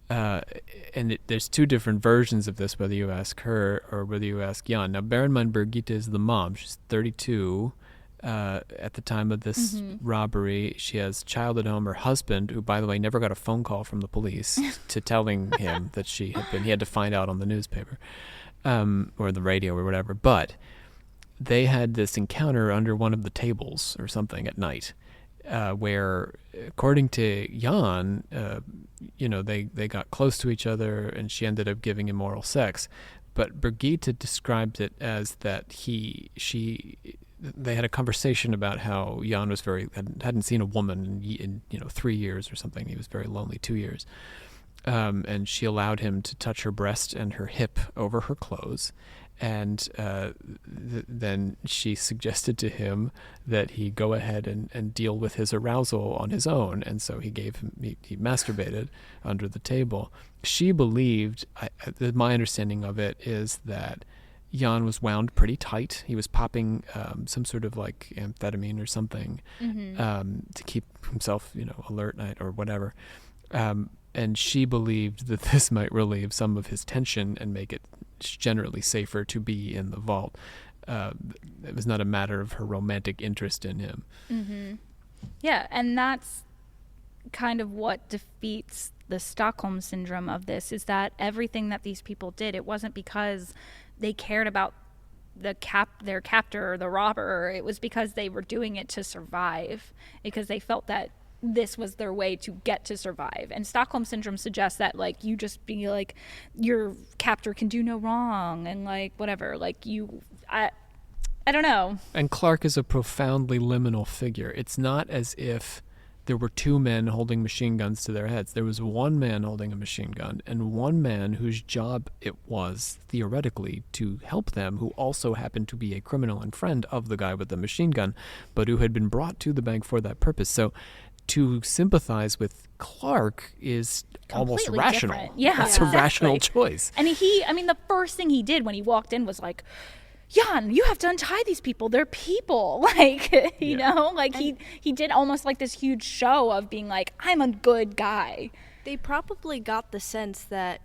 And there's two different versions of this, whether you ask her or whether you ask Jan. Now, bear in mind, Birgitta is the mom. She's 32 at the time of this robbery. She has a child at home. Her husband, who, by the way, never got a phone call from the police to telling him that he had to find out on the newspaper or the radio or whatever. But they had this encounter under one of the tables or something at night. Where, according to Jan, they got close to each other, and she ended up giving him oral sex. But Birgitta described it as that they had a conversation about how Jan was hadn't seen a woman in 3 years or something. He was very lonely, 2 years, and she allowed him to touch her breast and her hip over her clothes. And then she suggested to him that he go ahead and deal with his arousal on his own. And so he masturbated under the table. She believed, my understanding of it is that Jan was wound pretty tight. He was popping some sort of like amphetamine or something to keep himself, alert night or whatever. And she believed that this might relieve some of his tension and make it generally safer to be in the vault. It was not a matter of her romantic interest in him. Mm-hmm. Yeah, and that's kind of what defeats the Stockholm Syndrome of this, is that everything that these people did, it wasn't because they cared about their captor or the robber. It was because they were doing it to survive, because they felt that this was their way to get to survive. And Stockholm Syndrome suggests that like you just be like your captor can do no wrong and like whatever, like I don't know. And Clark is a profoundly liminal figure. It's not as if there were two men holding machine guns to their heads. There was one man holding a machine gun, and one man whose job it was, theoretically, to help them, who also happened to be a criminal and friend of the guy with the machine gun, but who had been brought to the bank for that purpose. So to sympathize with Clark is almost completely rational. Different. Yeah, it's a rational choice. And the first thing he did when he walked in was like, Jan, you have to untie these people. They're people. Like, you know, like he did almost like this huge show of being like, I'm a good guy. They probably got the sense that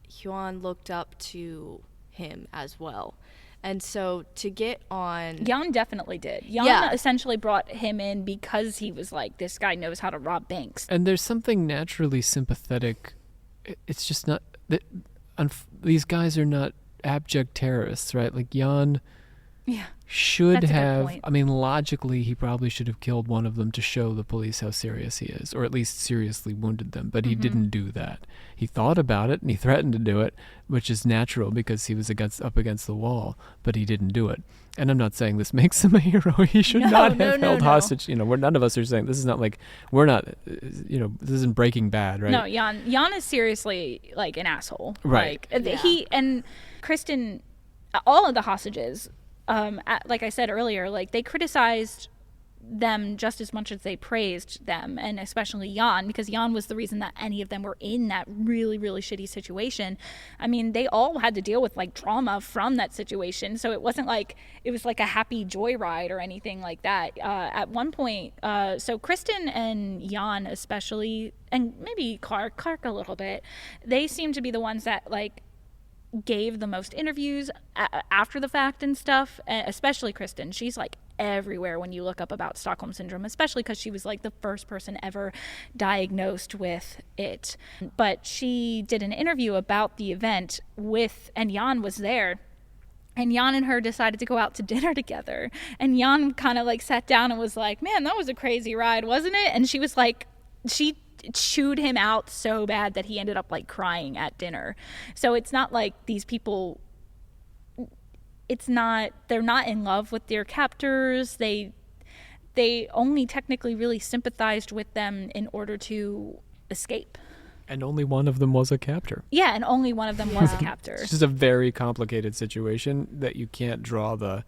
Jan looked up to him as well. And so to get on... Jan definitely did. Jan essentially brought him in because he was like, this guy knows how to rob banks. And there's something naturally sympathetic. It's just not... These guys are not abject terrorists, right? Like, Jan should that's a good have... point. I mean, logically, he probably should have killed one of them to show the police how serious he is, or at least seriously wounded them. But he didn't do that. He thought about it, and he threatened to do it, which is natural because he was up against the wall, but he didn't do it. And I'm not saying this makes him a hero. He should not have held hostage. You know, none of us are saying this is not like, we're not, this isn't Breaking Bad, right? No, Jan is seriously like an asshole. Right. Like, he and Kristen, all of the hostages, like I said earlier, like they criticized them just as much as they praised them, and especially Jan, because Jan was the reason that any of them were in that really, really shitty situation. I mean, they all had to deal with like trauma from that situation, so it wasn't like it was like a happy joyride or anything like that. At one point, so Kristen and Jan especially, and maybe Clark a little bit, they seem to be the ones that like gave the most interviews after the fact and stuff, especially Kristen. She's like everywhere when you look up about Stockholm Syndrome, especially because she was like the first person ever diagnosed with it. But she did an interview about the event and Jan was there. And Jan and her decided to go out to dinner together. And Jan kind of like sat down and was like, man, that was a crazy ride, wasn't it? And she was like, she chewed him out so bad that he ended up like crying at dinner. So it's not like these people, they're not in love with their captors. They only technically really sympathized with them in order to escape. And only one of them was a captor. Yeah, and only one of them was a captor. It's just a very complicated situation that you can't draw the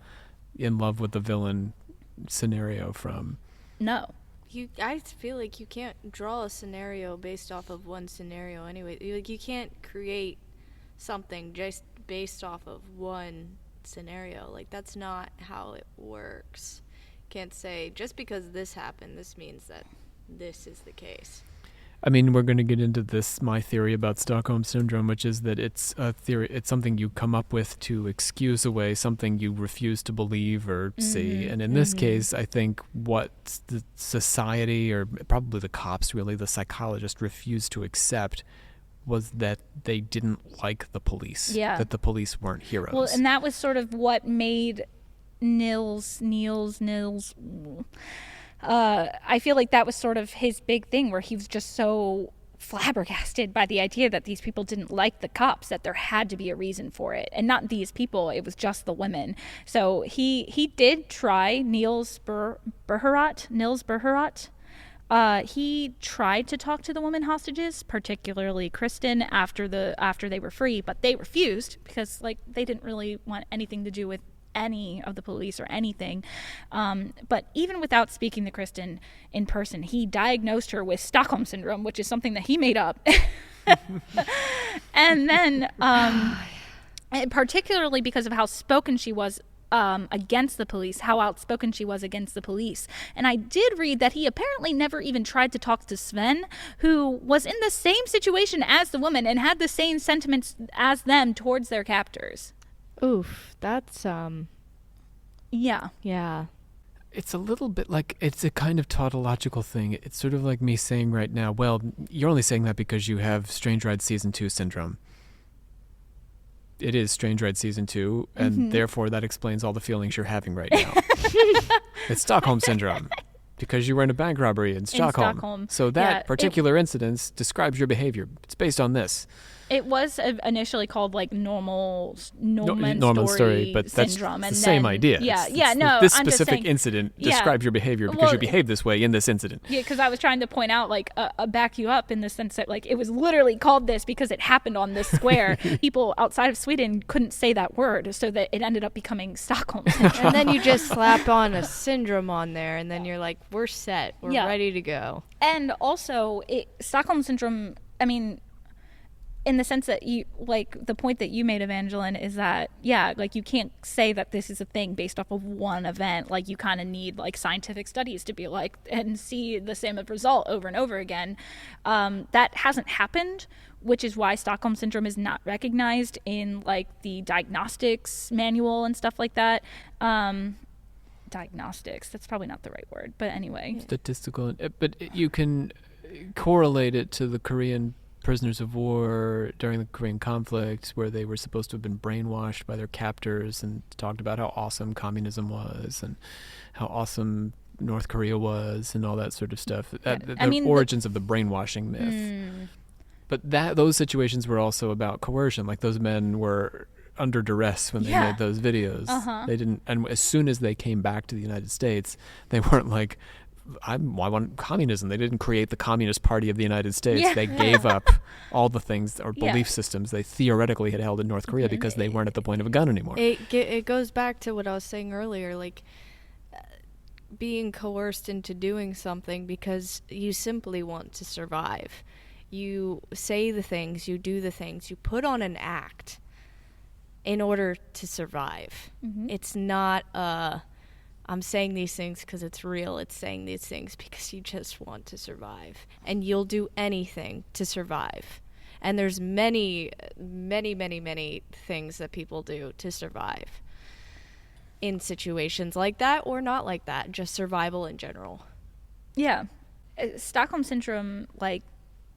in love with the villain scenario from. No. I feel like you can't draw a scenario based off of one scenario anyway. Like, you can't create something just based off of one scenario. Like, that's not how it works. Can't say just because this happened, this means that this is the case. I mean, we're going to get into this, my theory about Stockholm Syndrome, which is that it's a theory, it's something you come up with to excuse away something you refuse to believe or see. And in this case, I think what the society, or probably the cops really, the psychologist, refused to accept was that they didn't like the police. Yeah. That the police weren't heroes. Well, and that was sort of what made Nils I feel like that was sort of his big thing, where he was just so flabbergasted by the idea that these people didn't like the cops, that there had to be a reason for it. And not these people, it was just the women. So he did try, Nils Bergerat. He tried to talk to the women hostages, particularly Kristen, after they were free, but they refused because like they didn't really want anything to do with any of the police or anything. But even without speaking to Kristen in person, he diagnosed her with Stockholm Syndrome, which is something that he made up. And then, particularly because of how spoken she was against the police, how outspoken she was against the police. And I did read that he apparently never even tried to talk to Sven, who was in the same situation as the woman and had the same sentiments as them towards their captors. Oof, that's Yeah. It's a little bit like, it's a kind of tautological thing. It's sort of like me saying right now, well, you're only saying that because you have Strange Ride Season 2 syndrome. It is Strange Ride Season 2, and therefore that explains all the feelings you're having right now. It's Stockholm Syndrome, because you were in a bank robbery in Stockholm. So that particular incident describes your behavior. It's based on this. It was initially called like Norman story, but that's syndrome, the and same then, idea. This specific incident describes your behavior because you behaved this way in this incident. Yeah, because I was trying to point out, like, back you up in the sense that, like, it was literally called this because it happened on this square. People outside of Sweden couldn't say that word, so that it ended up becoming Stockholm Syndrome. And then you just slap on a syndrome on there, and then you're like, we're set. We're ready to go. And also, Stockholm Syndrome, I mean, in the sense that you, like, the point that you made, Evangeline, is that, yeah, like, you can't say that this is a thing based off of one event. Like, you kind of need, like, scientific studies to be like, and see the same result over and over again. That hasn't happened, which is why Stockholm Syndrome is not recognized in, like, the diagnostics manual and stuff like that. Diagnostics, that's probably not the right word, but anyway. Statistical, but you can correlate it to the Korean prisoners of war during the Korean conflict, where they were supposed to have been brainwashed by their captors and talked about how awesome communism was and how awesome North Korea was and all that sort of stuff. The origins of the brainwashing myth. But those situations were also about coercion. Like, those men were under duress when they made those videos. They didn't, and as soon as they came back to the United States, they weren't like, I want communism. They didn't create the Communist Party of the United States. They gave up all the things or belief systems they theoretically had held in North Korea because they weren't at the point of a gun anymore. It goes back to what I was saying earlier, like, being coerced into doing something because you simply want to survive. You say the things, you do the things, you put on an act in order to survive. It's not I'm saying these things because it's real. It's saying these things because you just want to survive. And you'll do anything to survive. And there's many, many, many, many things that people do to survive in situations like that or not like that. Just survival in general. Yeah. Stockholm Syndrome, like,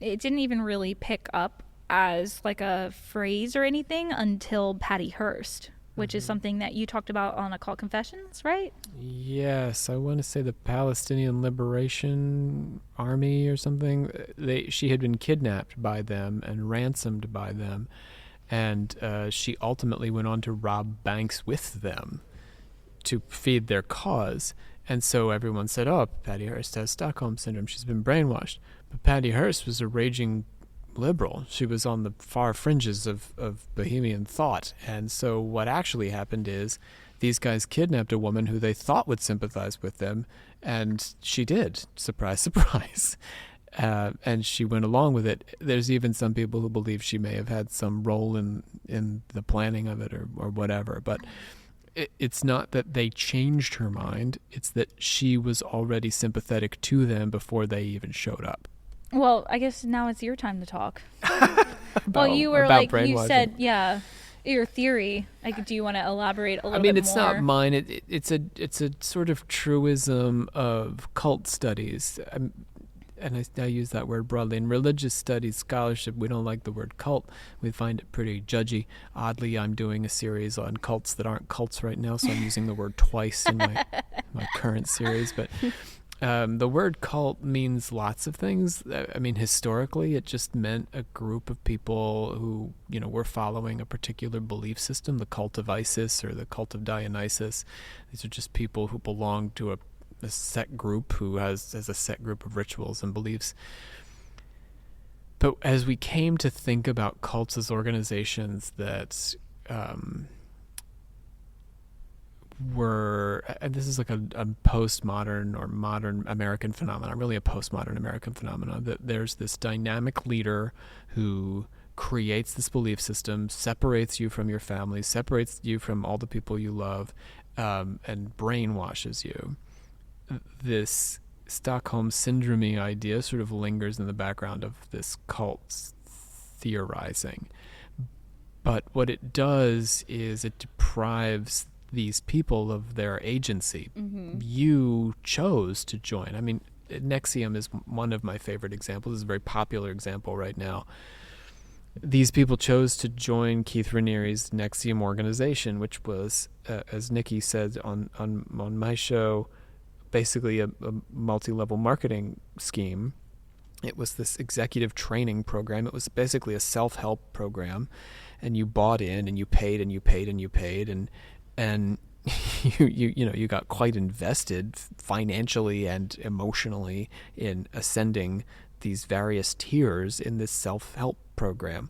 it didn't even really pick up as, like, a phrase or anything until Patty Hearst, which is something that you talked about on Occult Confessions, right? Yes, I want to say the Palestinian Liberation Army or something. She had been kidnapped by them and ransomed by them, and she ultimately went on to rob banks with them to feed their cause. And so everyone said, oh, Patty Hearst has Stockholm Syndrome. She's been brainwashed. But Patty Hearst was a raging liberal. She was on the far fringes of bohemian thought. And so what actually happened is these guys kidnapped a woman who they thought would sympathize with them, and she did. Surprise, surprise. And she went along with it. There's even some people who believe she may have had some role in the planning of it or whatever. But it's not that they changed her mind. It's that she was already sympathetic to them before they even showed up. Well, I guess now it's your time to talk. Well, you were like, you said, your theory. Like, do you want to elaborate a little bit more? I mean, it's not mine. It's a sort of truism of cult studies. And I use that word broadly. In religious studies scholarship, we don't like the word cult. We find it pretty judgy. Oddly, I'm doing a series on cults that aren't cults right now, so I'm using the word twice in my current series. But the word cult means lots of things. I mean, historically, it just meant a group of people who, were following a particular belief system, the cult of Isis or the cult of Dionysus. These are just people who belong to a set group who has a set group of rituals and beliefs. But as we came to think about cults as organizations that were, and this is like a postmodern or modern American phenomenon, really a postmodern American phenomenon, that there's this dynamic leader who creates this belief system, separates you from your family, separates you from all the people you love, and brainwashes you. This Stockholm Syndrome idea sort of lingers in the background of this cult theorizing. But what it does is it deprives these people of their agency. You chose to join. I mean, NXIVM is one of my favorite examples. It's a very popular example right now. These people chose to join Keith Raniere's NXIVM organization, which was, as Nikki said on my show, basically a multi-level marketing scheme. It was this executive training program. It was basically a self-help program, and you bought in and you paid and you paid and you paid and you got quite invested financially and emotionally in ascending these various tiers in this self-help program.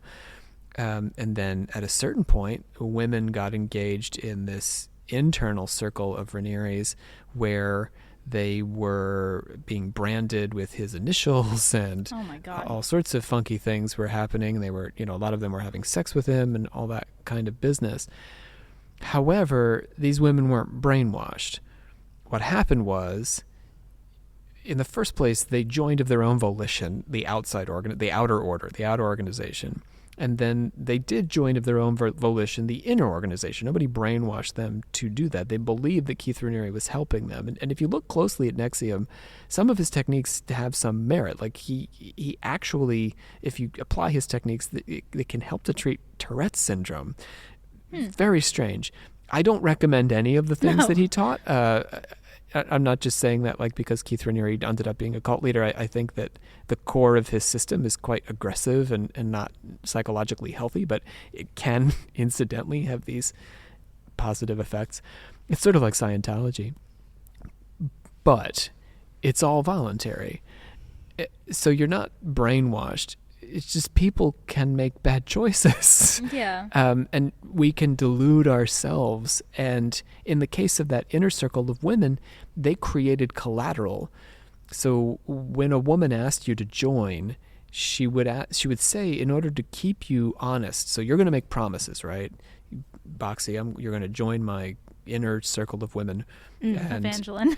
And then at a certain point, women got engaged in this internal circle of Raniere's where They were being branded with his initials, and Oh my God. all sorts of funky things were happening. They were, a lot of them were having sex with him and all that kind of business. However, these women weren't brainwashed. What happened was, in the first place, they joined of their own volition the outer organization. And then they did join of their own volition the inner organization. Nobody brainwashed them to do that. They believed that Keith Raniere was helping them. And if you look closely at NXIVM, some of his techniques have some merit. Like he actually, if you apply his techniques, they can help to treat Tourette's syndrome. Very strange. I don't recommend any of the things that he taught. I'm not just saying that like because Keith Raniere ended up being a cult leader. I think that the core of his system is quite aggressive and not psychologically healthy, but it can incidentally have these positive effects. It's sort of like Scientology, but it's all voluntary. So you're not brainwashed. It's just people can make bad choices. Yeah. And we can delude ourselves. And in the case of that inner circle of women, they created collateral. So when a woman asked you to join, she would say, in order to keep you honest, so you're going to make promises, right? Boxy, you're going to join my inner circle of women. And, Evangeline.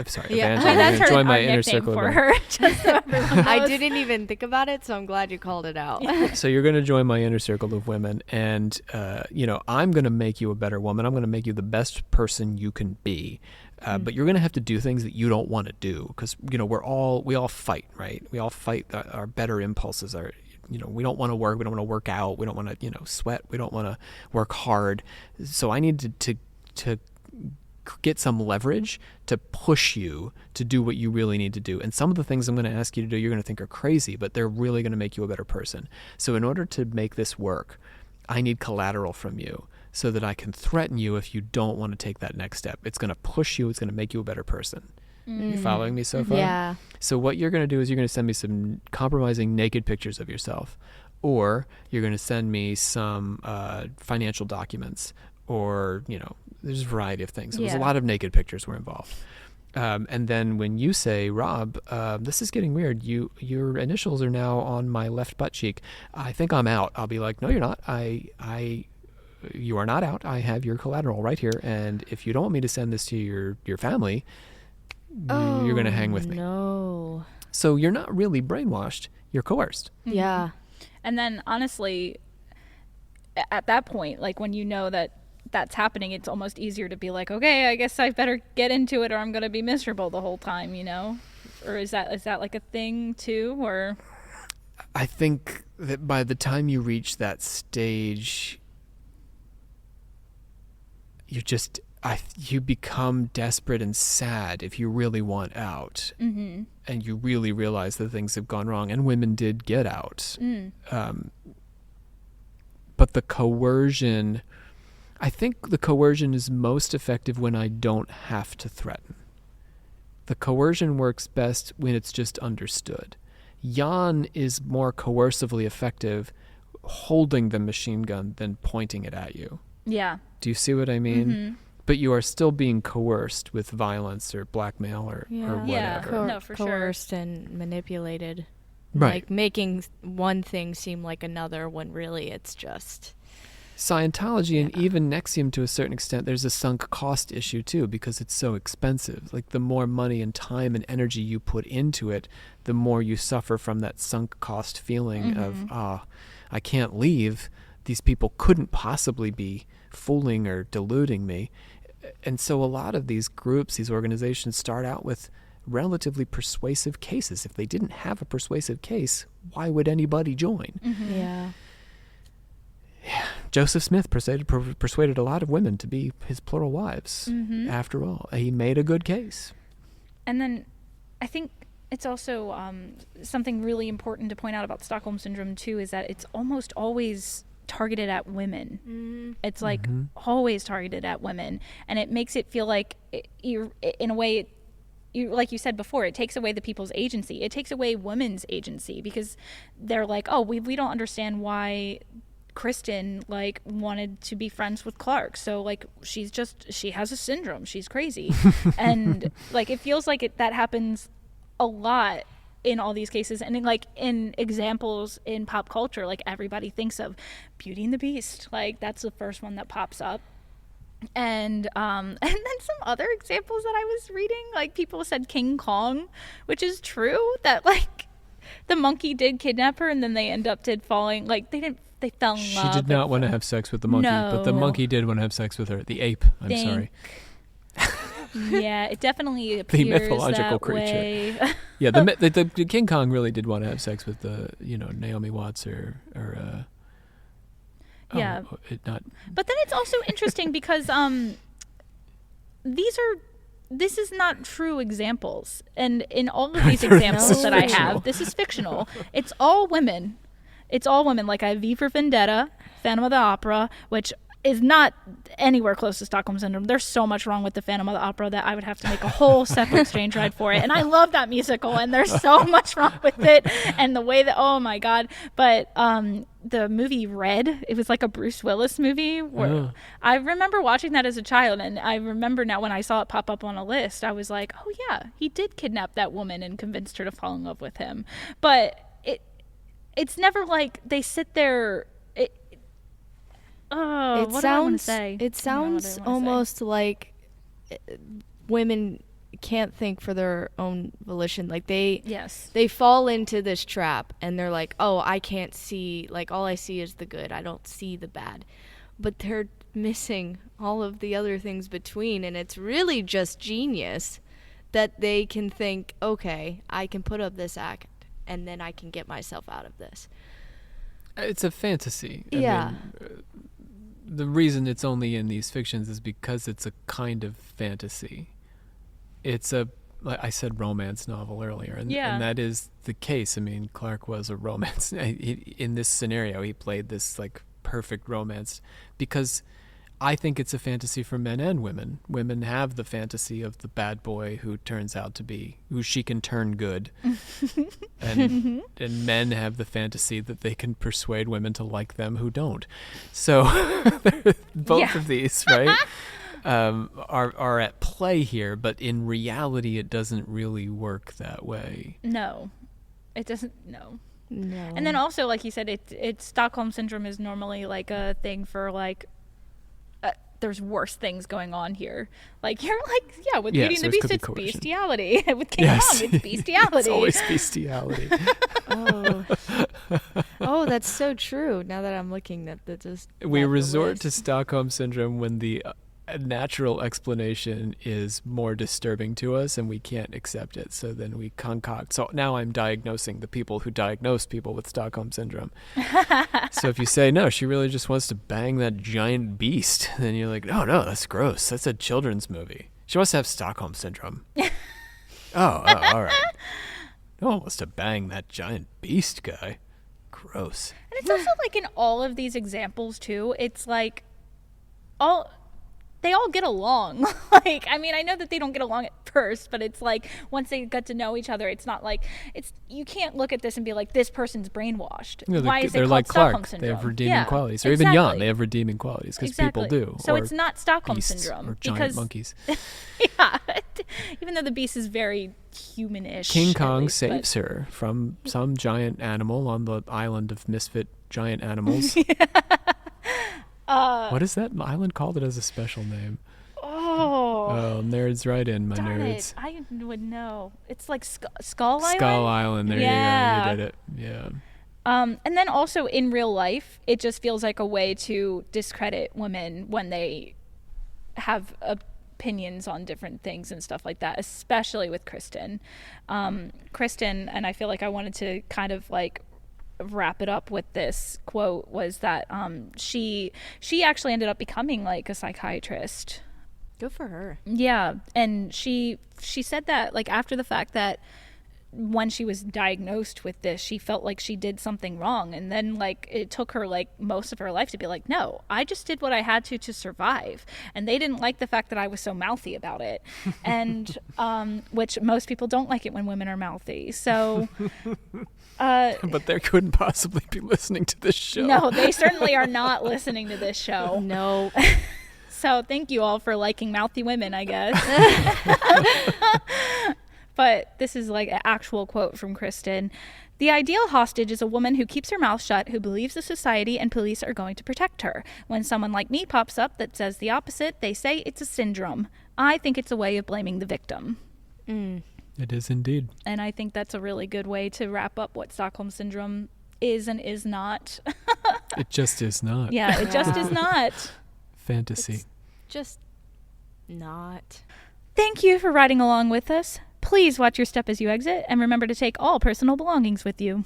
Sorry, Yeah. Evangeline. That's You're her gonna join my our inner nickname circle for of her. Just so everyone knows. I didn't even think about it, so I'm glad you called it out. women. So you're going to join my inner circle of women, and I'm going to make you a better woman. I'm going to make you the best person you can be. But you're going to have to do things that you don't want to do because we all fight, right? We all fight our better impulses. We don't want to work. We don't want to work out. We don't want to sweat. We don't want to work hard. So I need to get some leverage to push you to do what you really need to do. And some of the things I'm going to ask you to do, you're going to think are crazy, but they're really going to make you a better person. So in order to make this work, I need collateral from you so that I can threaten you if you don't want to take that next step. It's going to push you. It's going to make you a better person. You following me so far? Yeah. So what you're going to do is you're going to send me some compromising naked pictures of yourself, or you're going to send me some financial documents, or, there's a variety of things. There's a lot of naked pictures were involved. And then when you say, Rob, this is getting weird. Your initials are now on my left butt cheek. I think I'm out. I'll be like, no, you're not. You are not out. I have your collateral right here. And if you don't want me to send this to your family, you're going to hang with me. No. So you're not really brainwashed. You're coerced. Yeah. And then honestly, at that point, like when you know that that's happening, it's almost easier to be like, okay, I guess I better get into it or I'm going to be miserable the whole time, Or is that like a thing too, or? I think that by the time you reach that stage, you become desperate and sad if you really want out. Mm-hmm. And you really realize that things have gone wrong, and women did get out. But the coercion, I think the coercion is most effective when I don't have to threaten. The coercion works best when it's just understood. Jan is more coercively effective holding the machine gun than pointing it at you. Yeah. Do you see what I mean? Mm-hmm. But you are still being coerced with violence or blackmail or whatever. Yeah. No, for sure. Coerced and manipulated. Right. Like making one thing seem like another when really it's just... Scientology and even NXIVM to a certain extent, there's a sunk cost issue too because it's so expensive. Like the more money and time and energy you put into it, the more you suffer from that sunk cost feeling of, I can't leave. These people couldn't possibly be fooling or deluding me. And so a lot of these groups, these organizations start out with relatively persuasive cases. If they didn't have a persuasive case, why would anybody join? Mm-hmm. Yeah. Joseph Smith persuaded a lot of women to be his plural wives. Mm-hmm. After all, he made a good case. And then I think it's also something really important to point out about Stockholm Syndrome too is that it's almost always targeted at women. Mm-hmm. It's like always targeted at women, and it makes it feel like in a way, like you said before, it takes away the people's agency. It takes away women's agency because they're like, oh, we don't understand why Kristen like wanted to be friends with Clark, so like she has a syndrome, she's crazy. And like it feels like that happens a lot in all these cases, and in examples in pop culture, like everybody thinks of Beauty and the Beast, like that's the first one that pops up. And then some other examples that I was reading, like people said King Kong, which is true, that like the monkey did kidnap her and then they falling, like they fell in love. She did not want to have sex with the monkey, but the monkey did want to have sex with her. The ape, I'm sorry. Yeah, it definitely appears the mythological that creature. way. Yeah, the King Kong really did want to have sex with the Naomi Watts or yeah. Not. But then it's also interesting because this is not true examples, and in all of these examples that I have, this is fictional. It's all women. Like I have V for Vendetta, Phantom of the Opera, which is not anywhere close to Stockholm Syndrome. There's so much wrong with the Phantom of the Opera that I would have to make a whole separate Strange Ride for it. And I love that musical, and there's so much wrong with it, and the way that, oh my God. But the movie Red, it was like a Bruce Willis movie where I remember watching that as a child, and I remember now when I saw it pop up on a list, I was like, oh yeah, he did kidnap that woman and convinced her to fall in love with him. But it's never like they sit there. It sounds almost like women can't think for their own volition. Like they fall into this trap and they're like, oh, I can't see, like all I see is the good, I don't see the bad. But they're missing all of the other things between, and it's really just genius that they can think, okay, I can put up this act and then I can get myself out of this. It's a fantasy. I yeah. mean, the reason it's only in these fictions is because it's a kind of fantasy. It's like I said, romance novel earlier, and that is the case. I mean, Clark was a romance. In this scenario, he played this like perfect romance because I think it's a fantasy for men and women. Women have the fantasy of the bad boy who turns out to be, who she can turn good. and men have the fantasy that they can persuade women to like them who don't. So both of these, right, are at play here, but in reality it doesn't really work that way. No, it doesn't, no. And then also, like you said, it's Stockholm Syndrome is normally like a thing for like, there's worse things going on here. Like you're like, with Beauty and the Beast, it's bestiality. With King Kong, it's bestiality. It's always bestiality. Oh, that's so true. Now that I'm looking at we resort to Stockholm Syndrome when the natural explanation is more disturbing to us and we can't accept it, so then we concoct. So now I'm diagnosing the people who diagnose people with Stockholm Syndrome. So if you say, no, she really just wants to bang that giant beast, then you're like, oh no, that's gross, that's a children's movie. She wants to have Stockholm Syndrome. oh all right. No one wants to bang that giant beast guy. Gross. And it's also like in all of these examples too, it's like they all get along. Like, I mean, I know that they don't get along at first, but it's like once they get to know each other, it's not like you can't look at this and be like, this person's brainwashed. Why is it called like Stockholm Clark. Syndrome? They have redeeming qualities. Or even Jan, they have redeeming qualities because people do. So it's not Stockholm beasts Syndrome. Or giant monkeys. Yeah. Even though the beast is very human-ish. King Kong saves her from some giant animal on the island of misfit giant animals. What is that island called? It has a special name. Oh, nerds right in, my nerds. I would know. It's like Skull Island? Skull Island, there you go. You did it. Yeah. And then also in real life, it just feels like a way to discredit women when they have opinions on different things and stuff like that, especially with Kristen. Kristen, and I feel like I wanted to kind of like wrap it up with this quote, was that she actually ended up becoming like a psychiatrist. Good for her. Yeah, and she said that like after the fact that when she was diagnosed with this, she felt like she did something wrong. And then, like, it took her, like, most of her life to be like, no, I just did what I had to survive. And they didn't like the fact that I was so mouthy about it. And, which most people don't like it when women are mouthy. So, But they couldn't possibly be listening to this show. no, they certainly are not listening to this show. No. So thank you all for liking mouthy women, I guess. But this is like an actual quote from Kristen. The ideal hostage is a woman who keeps her mouth shut, who believes the society and police are going to protect her. When someone like me pops up that says the opposite, they say it's a syndrome. I think it's a way of blaming the victim. It is indeed. And I think that's a really good way to wrap up what Stockholm Syndrome is and is not. It just is not. Yeah, it just is not. Fantasy. It's just not. Thank you for riding along with us. Please watch your step as you exit, and remember to take all personal belongings with you.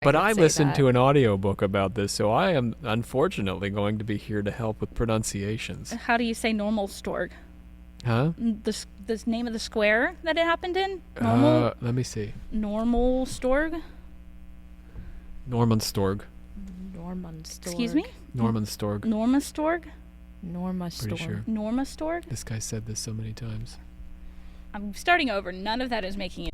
But I could say listened that. to an audiobook about this, so I am unfortunately going to be here to help with pronunciations. How do you say normal storg? Huh? The name of the square that it happened in? Normal Let me see. Storg? Normanstorg. Normanstorg. Excuse me? Normanstorg. Normastorg? Pretty sure. Normastorg? This guy said this so many times. I'm starting over. None of that is making